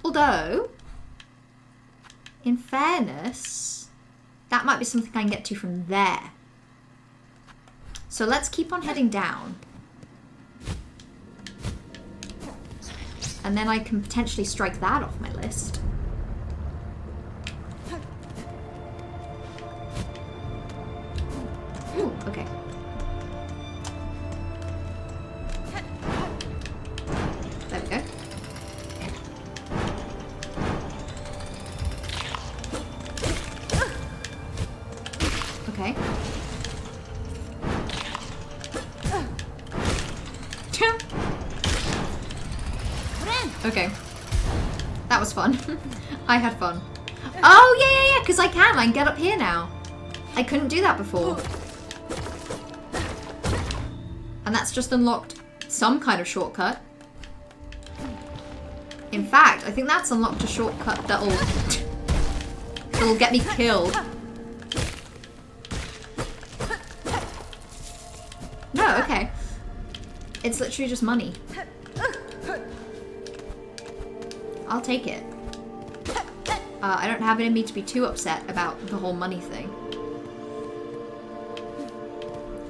S1: Although, in fairness, that might be something I can get to from there. So let's keep on heading down. And then I can potentially strike that off my list. Ooh, okay. There we go. Okay. Okay. That was fun. I had fun. Oh, yeah, because I can get up here now. I couldn't do that before. And that's just unlocked some kind of shortcut. In fact, I think that's unlocked a shortcut that'll get me killed. No. Oh, okay. It's literally just money. I'll take it. I don't have it in me to be too upset about the whole money thing.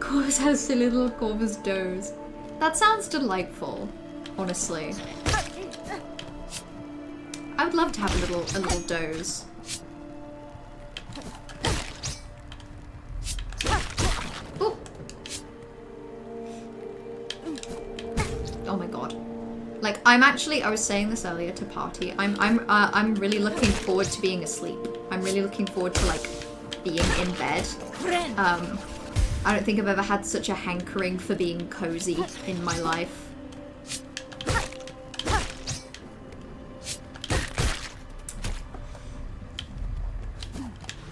S1: Corvus has silly little Corvus does. That sounds delightful, honestly. I would love to have a little doze. Ooh. Oh my god. Like, I was saying this earlier to Party, I'm really looking forward to being asleep. I'm really looking forward to, like, being in bed. I don't think I've ever had such a hankering for being cozy in my life.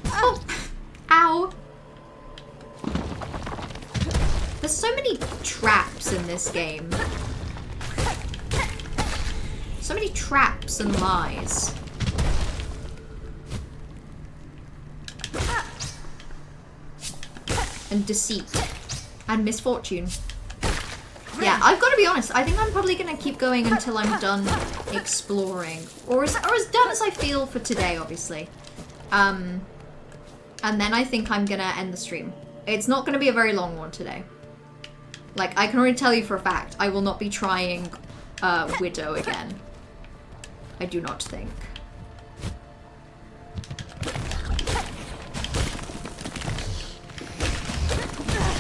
S1: Oh! Ow! There's so many traps in this game. So many traps and lies. And deceit. And misfortune. Yeah, I've got to be honest. I think I'm probably going to keep going until I'm done exploring. Or as done as I feel for today, obviously. And then I think I'm going to end the stream. It's not going to be a very long one today. Like, I can already tell you for a fact, I will not be trying Widow again. I do not think.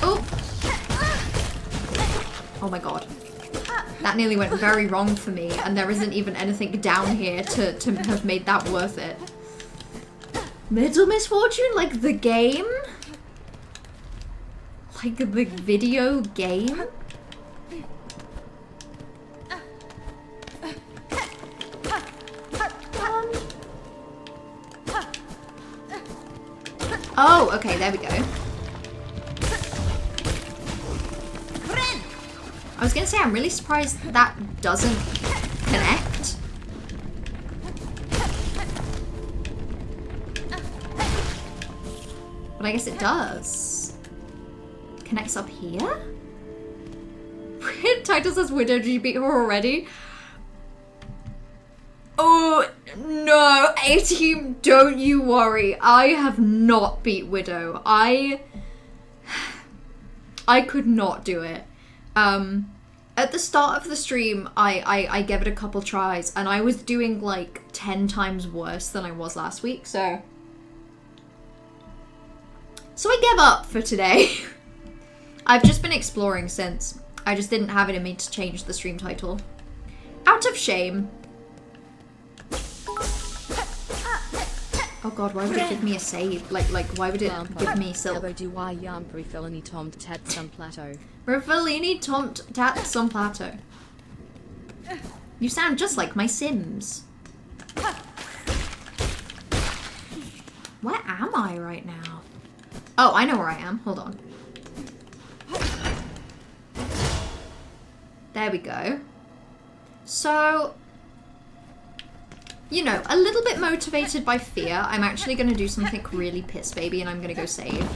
S1: Oh! Oh my god. That nearly went very wrong for me, and there isn't even anything down here to have made that worth it. Little Misfortune? Like the game? Like the video game? Oh, okay, there we go. I was gonna say, I'm really surprised that doesn't connect. But I guess it does. Connects up here? Title says, Widow, did you beat her already? Oh, no. A-Team, don't you worry. I have not beat Widow. I could not do it. At the start of the stream, I gave it a couple tries, and I was doing like 10 times worse than I was last week, so I gave up for today. I've just been exploring since. I just didn't have it in me to change the stream title. Out of shame. Oh god, why would it give me a save? Like why would it give me silk?
S2: Rivellini tomt tat some plateau.
S1: Rivellini tomt tat some plateau. You sound just like my Sims. Where am I right now? Oh, I know where I am. Hold on. There we go. So, you know, a little bit motivated by fear, I'm actually going to do something really piss baby and I'm going to go save.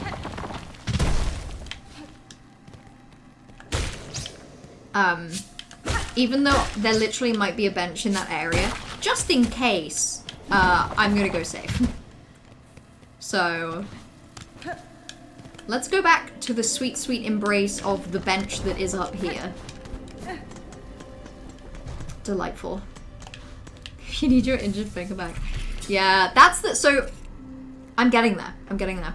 S1: Even though there literally might be a bench in that area, just in case, I'm going to go save. So, let's go back to the sweet, sweet embrace of the bench that is up here. Delightful. You need your injured finger back. Yeah, that's the... So, I'm getting there. I'm getting there.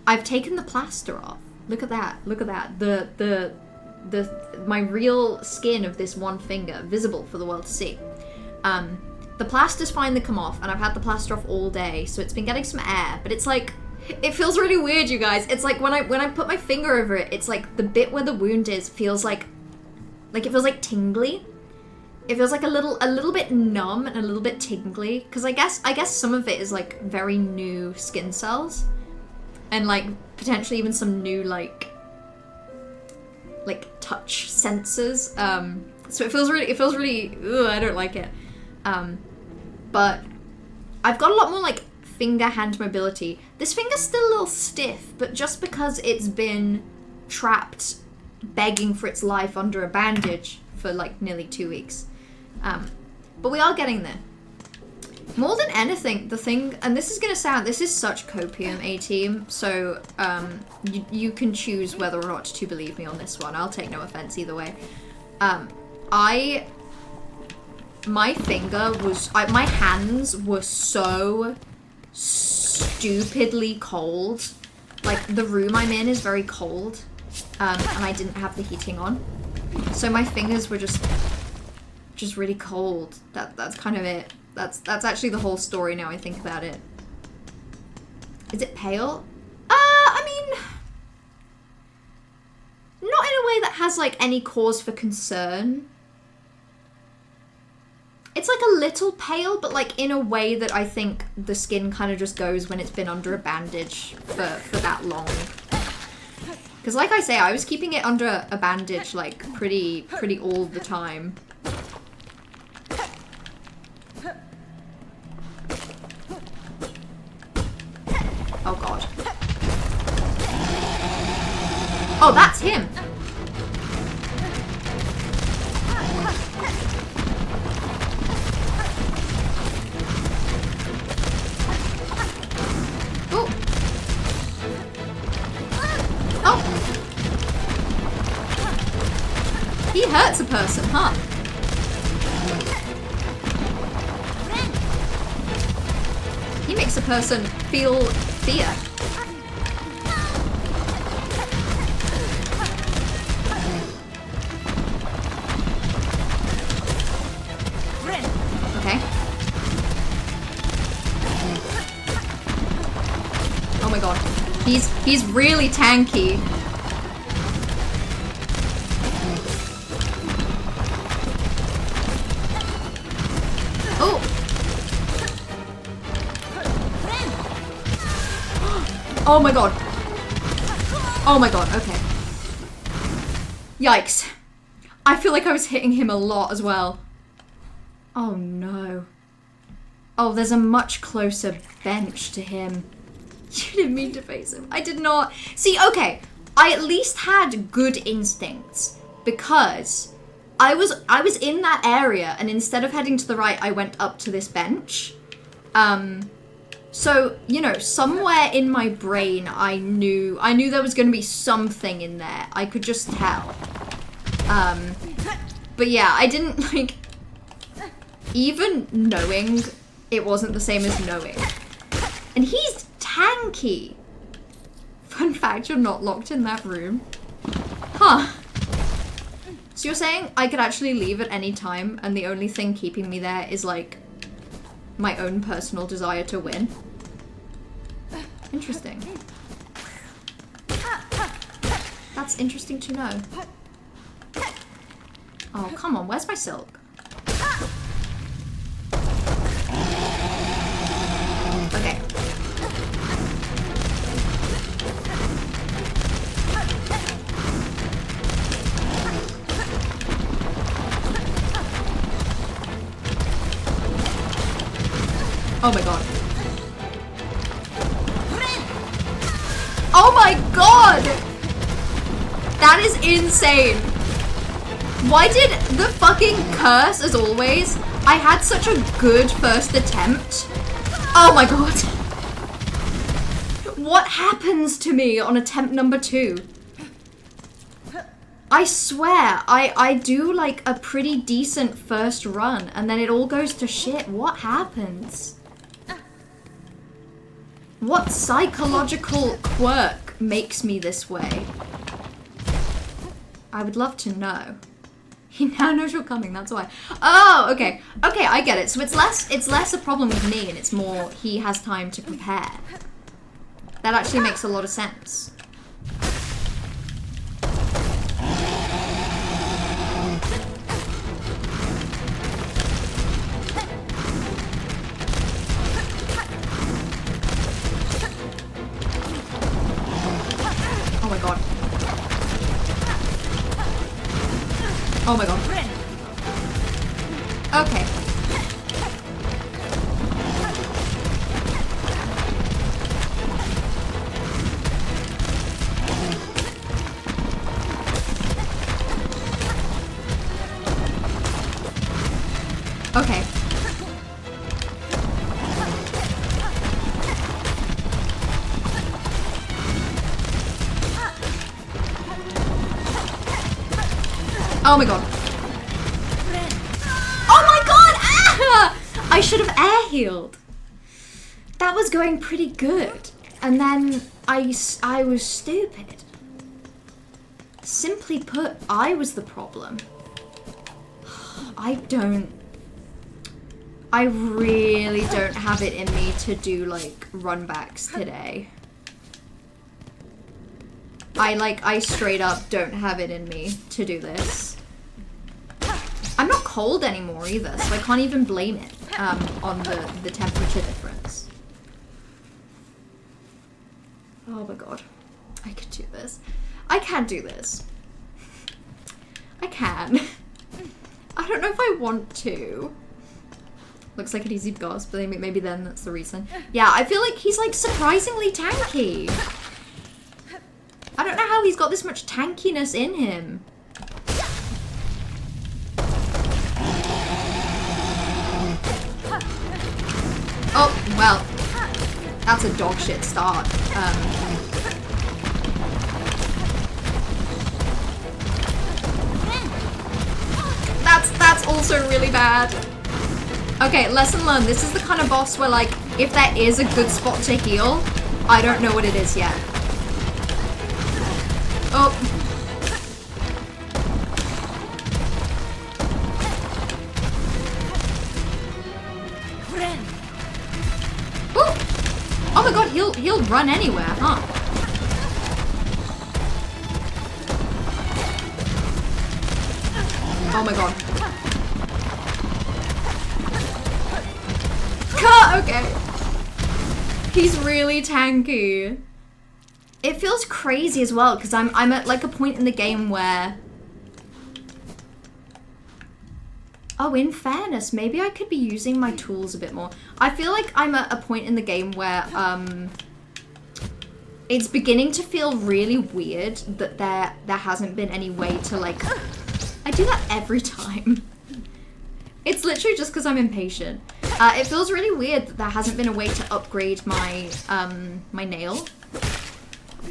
S1: I've taken the plaster off. Look at that. Look at that. My real skin of this one finger, visible for the world to see. The plaster's finally come off, and I've had the plaster off all day, so it's been getting some air, but it's like... It feels really weird, you guys. It's like when I put my finger over it, it's like the bit where the wound is feels like it feels like tingly. It feels like a little bit numb and a little bit tingly, because I guess some of it is like very new skin cells, and like potentially even some new like touch sensors. So it feels really. Ugh, I don't like it. But I've got a lot more like finger hand mobility. This finger's still a little stiff, but just because it's been trapped begging for its life under a bandage for like nearly 2 weeks. But we are getting there. More than anything, the thing, and this is such copium, A-team, so you can choose whether or not to believe me on this one. I'll take no offense either way. My hands were so stupidly cold. Like, the room I'm in is very cold, and I didn't have the heating on. So my fingers were just really cold. That's kind of it. That's actually the whole story now I think about it. Is it pale? I mean, not in a way that has like any cause for concern. It's like a little pale, but like in a way that I think the skin kind of just goes when it's been under a bandage for that long. Because like I say, I was keeping it under a bandage like pretty all the time. Oh god. Oh, that's him! Oh! Oh! He hurts a person, huh? He makes a person feel fear. Okay. Oh my god. He's really tanky. Oh! Oh my god. Oh my god, okay. Yikes. I feel like I was hitting him a lot as well. Oh no. Oh, there's a much closer bench to him. You didn't mean to face him. I did not. See, okay. I at least had good instincts because I was in that area and instead of heading to the right, I went up to this bench. So, you know, somewhere in my brain, I knew there was going to be something in there. I could just tell. But yeah, I didn't, like, even knowing it wasn't the same as knowing. And he's tanky. Fun fact, you're not locked in that room. Huh. So you're saying I could actually leave at any time and the only thing keeping me there is, like, my own personal desire to win? Interesting. That's interesting to know. Oh, come on, where's my silk? Okay. Oh my god. Oh my god! That is insane. Why did the fucking curse, as always? I had such a good first attempt. Oh my god. What happens to me on attempt number 2? I swear, I do like a pretty decent first run and then it all goes to shit. What happens? What psychological quirk makes me this way? I would love to know. He now knows you're coming, that's why. Oh, okay. Okay, I get it. So it's less a problem with me and it's more he has time to prepare. That actually makes a lot of sense. Oh my god. Oh my god. Okay. Okay. Oh my god. Oh my god! Ah! I should have air healed. That was going pretty good. And then I was stupid. Simply put, I was the problem. I really don't have it in me to do like run backs today. I straight up don't have it in me to do this. I'm not cold anymore either, so I can't even blame it on the temperature difference. Oh my god. I could do this. I can do this. I can. I don't know if I want to. Looks like an easy gasp, but maybe then that's the reason. Yeah, I feel like he's like surprisingly tanky. I don't know how he's got this much tankiness in him. Oh, well. That's a dog shit start. That's also really bad. Okay, lesson learned. This is the kind of boss where, like, if there is a good spot to heal, I don't know what it is yet. Oh. Ooh. Oh my god, he'll run anywhere, huh? Oh my god. Okay. He's really tanky. It feels crazy as well because I'm at like a point in the game where, oh, in fairness, maybe I could be using my tools a bit more. I feel like I'm at a point in the game where it's beginning to feel really weird that there hasn't been any way to like, I do that every time. It's literally just because I'm impatient. It feels really weird that there hasn't been a way to upgrade my my nail.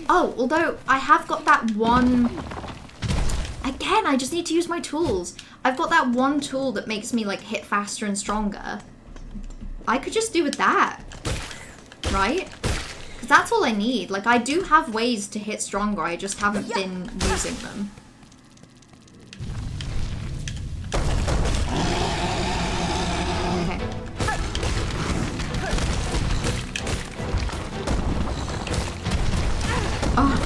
S1: Oh, although I have got that one. Again, I just need to use my tools. I've got that one tool that makes me like hit faster and stronger. I could just do with that, right? Because that's all I need. Like, I do have ways to hit stronger. I just haven't been using them. Oh.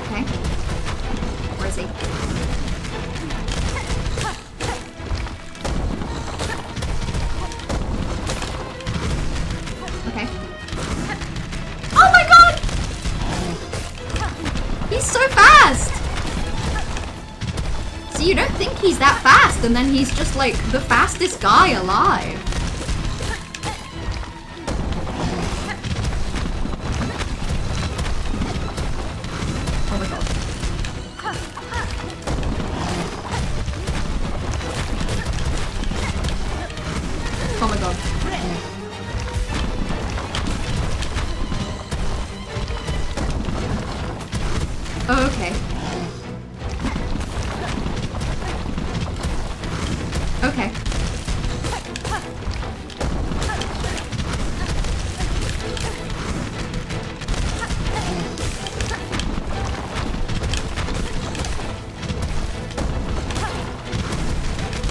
S1: Okay. Where is he? Okay. Oh my god! He's so fast! So you don't think he's that fast, and then he's just like the fastest guy alive. Oh my god. Oh my god. Oh, okay. Okay.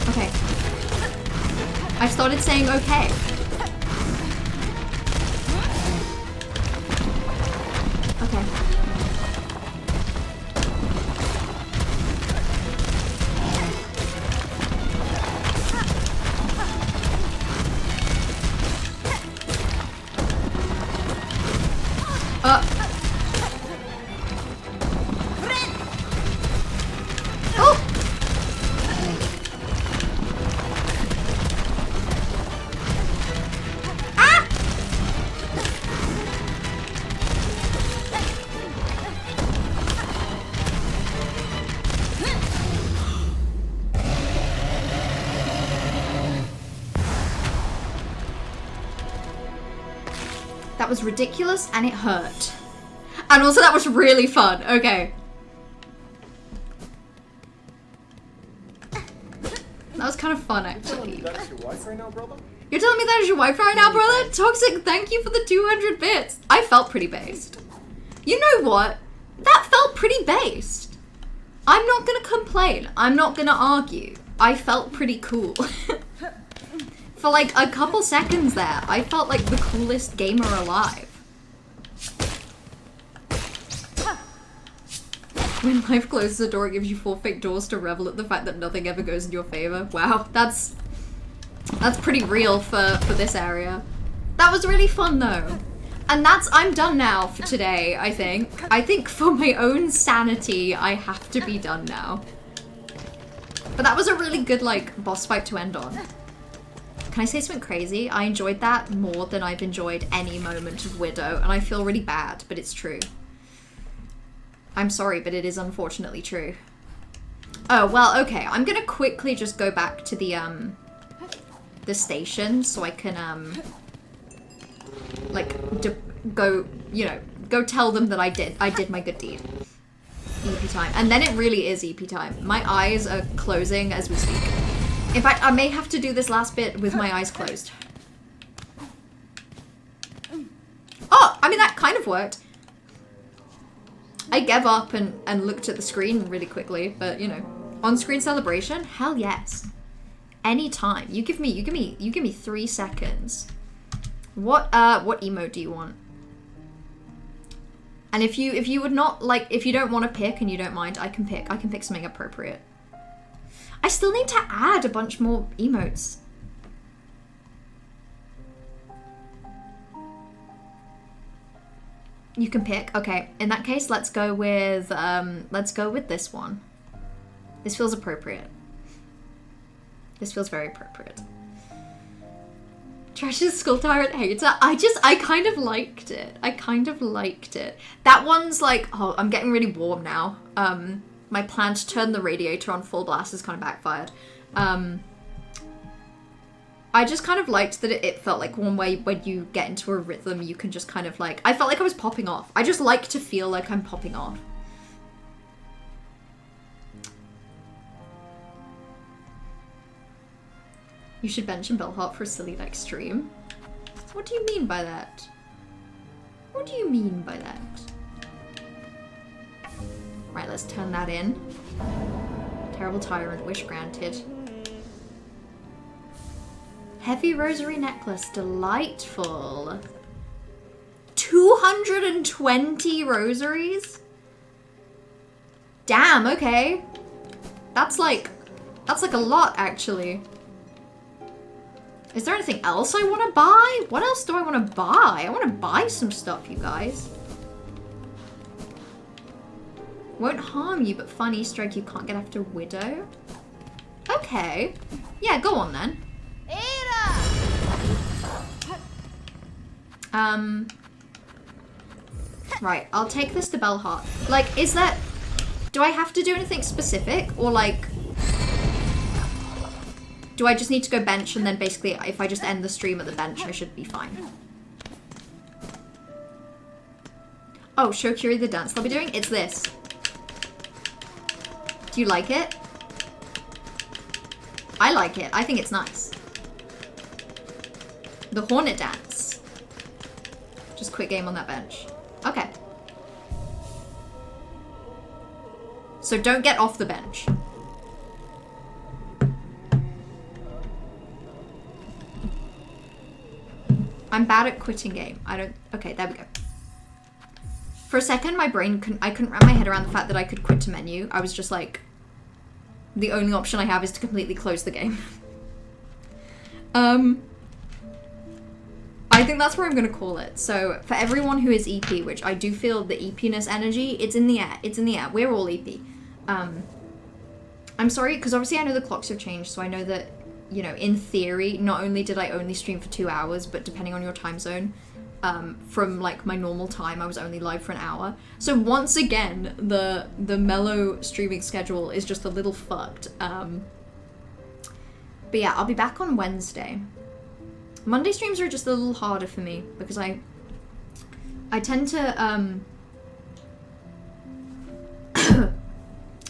S1: Okay. I've started saying okay. Okay. Oh! That was ridiculous and it hurt. And also that was really fun. Okay. That was kind of fun, actually.
S4: You're telling me that is your wife right now, brother?
S1: You're telling me that is your wife right now, brother? Toxic, thank you for the 200 bits. I felt pretty based. You know what? That felt pretty based. I'm not gonna complain. I'm not gonna argue. I felt pretty cool. For like a couple seconds there, I felt like the coolest gamer alive. When life closes the door, it gives you 4 fake doors to revel at the fact that nothing ever goes in your favor. Wow, that's pretty real for this area. That was really fun though. And I'm done now for today, I think. I think for my own sanity, I have to be done now. But that was a really good, like, boss fight to end on. Can I say something crazy? I enjoyed that more than I've enjoyed any moment of Widow, and I feel really bad, but it's true. I'm sorry, but it is unfortunately true. Oh, well, okay. I'm gonna quickly just go back to the station so I can, like, go, you know, go tell them that I did my good deed. EP time. And then it really is EP time. My eyes are closing as we speak. In fact, I may have to do this last bit with my eyes closed. Oh, I mean, that kind of worked. I gave up and looked at the screen really quickly, but, you know, on-screen celebration? Hell yes. Anytime. You give me 3 seconds. What emote do you want? And if you would not, like, if you don't want to pick and you don't mind, I can pick something appropriate. I still need to add a bunch more emotes. You can pick. Okay, in that case, let's go with this one. This feels appropriate. This feels very appropriate. Trash's Skull Tyrant Hater. I kind of liked it. I kind of liked it. That one's like, oh, I'm getting really warm now. My plan to turn the radiator on full blast has kind of backfired. I just kind of liked that it felt like one way when you get into a rhythm, you can just kind of like, I felt like I was popping off. I just like to feel like I'm popping off. You should bench and bellhop for a silly like stream. What do you mean by that? What do you mean by that? Right, let's turn that in. Terrible Tyrant, wish granted. Heavy rosary necklace, delightful. 220 rosaries? Damn, okay. That's like a lot, actually. Is there anything else I want to buy? What else do I want to buy? I want to buy some stuff, you guys. Won't harm you, but fun Easter egg you can't get after Widow. Okay. Yeah, go on then. Right, I'll take this to Bellheart. Like, is that... Do I have to do anything specific? Or like... Do I just need to go bench and then basically if I just end the stream at the bench, I should be fine? Oh, show Curie the dance they'll be doing? It's this. Do you like it? I like it. I think it's nice. The Hornet dance. Just quick game on that bench. Okay. So don't get off the bench. I'm bad at quitting game. I don't... Okay, there we go. For a second, my brain I couldn't wrap my head around the fact that I could quit to menu. I was just like... The only option I have is to completely close the game. I think that's where I'm gonna call it. So, for everyone who is EP, which I do feel the EP-ness energy, it's in the air. It's in the air. We're all EP. I'm sorry, because obviously I know the clocks have changed, so I know that, you know, in theory, not only did I only stream for 2 hours, but depending on your time zone, from like my normal time, I was only live for an hour. So once again, the mellow streaming schedule is just a little fucked. But yeah, I'll be back on Wednesday. Monday streams are just a little harder for me because I I tend to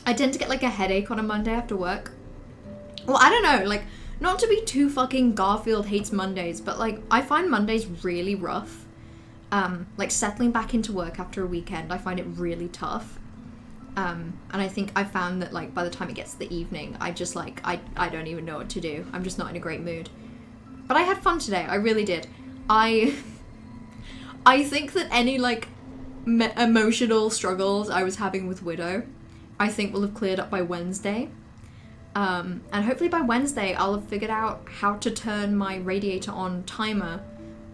S1: I tend to get like a headache on a Monday after work. Well, I don't know, like, not to be too fucking Garfield hates Mondays, but like I find Mondays really rough. Like settling back into work after a weekend, I find it really tough. And I think I found that like by the time it gets to the evening, I just like I don't even know what to do. I'm just not in a great mood. But I had fun today. I really did. I think that any like emotional struggles I was having with Widow, I think will have cleared up by Wednesday. And hopefully by Wednesday I'll have figured out how to turn my radiator on timer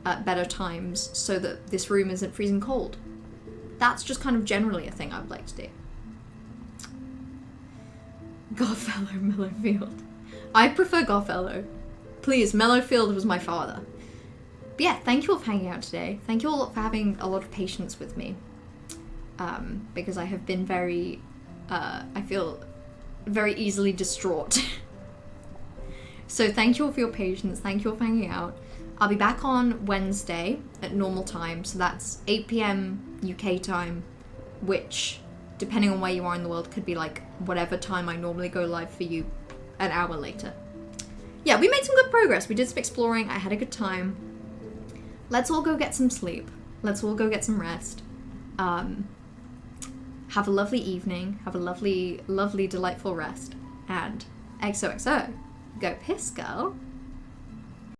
S1: at better times so that this room isn't freezing cold. That's just kind of generally a thing I would like to do. Garfellow, Mellowfield. I prefer Garfellow. Please, Mellowfield was my father. But yeah, thank you all for hanging out today. Thank you all for having a lot of patience with me. Because I have been very, I feel very easily distraught. So thank you all for your patience. Thank you all for hanging out. I'll be back on Wednesday at normal time. So that's 8 p.m. UK time, which, depending on where you are in the world, could be like whatever time I normally go live for you an hour later. Yeah, we made some good progress. We did some exploring. I had a good time. Let's all go get some sleep. Let's all go get some rest. Have a lovely evening. Have a lovely, lovely, delightful rest. And XOXO. Go piss, girl.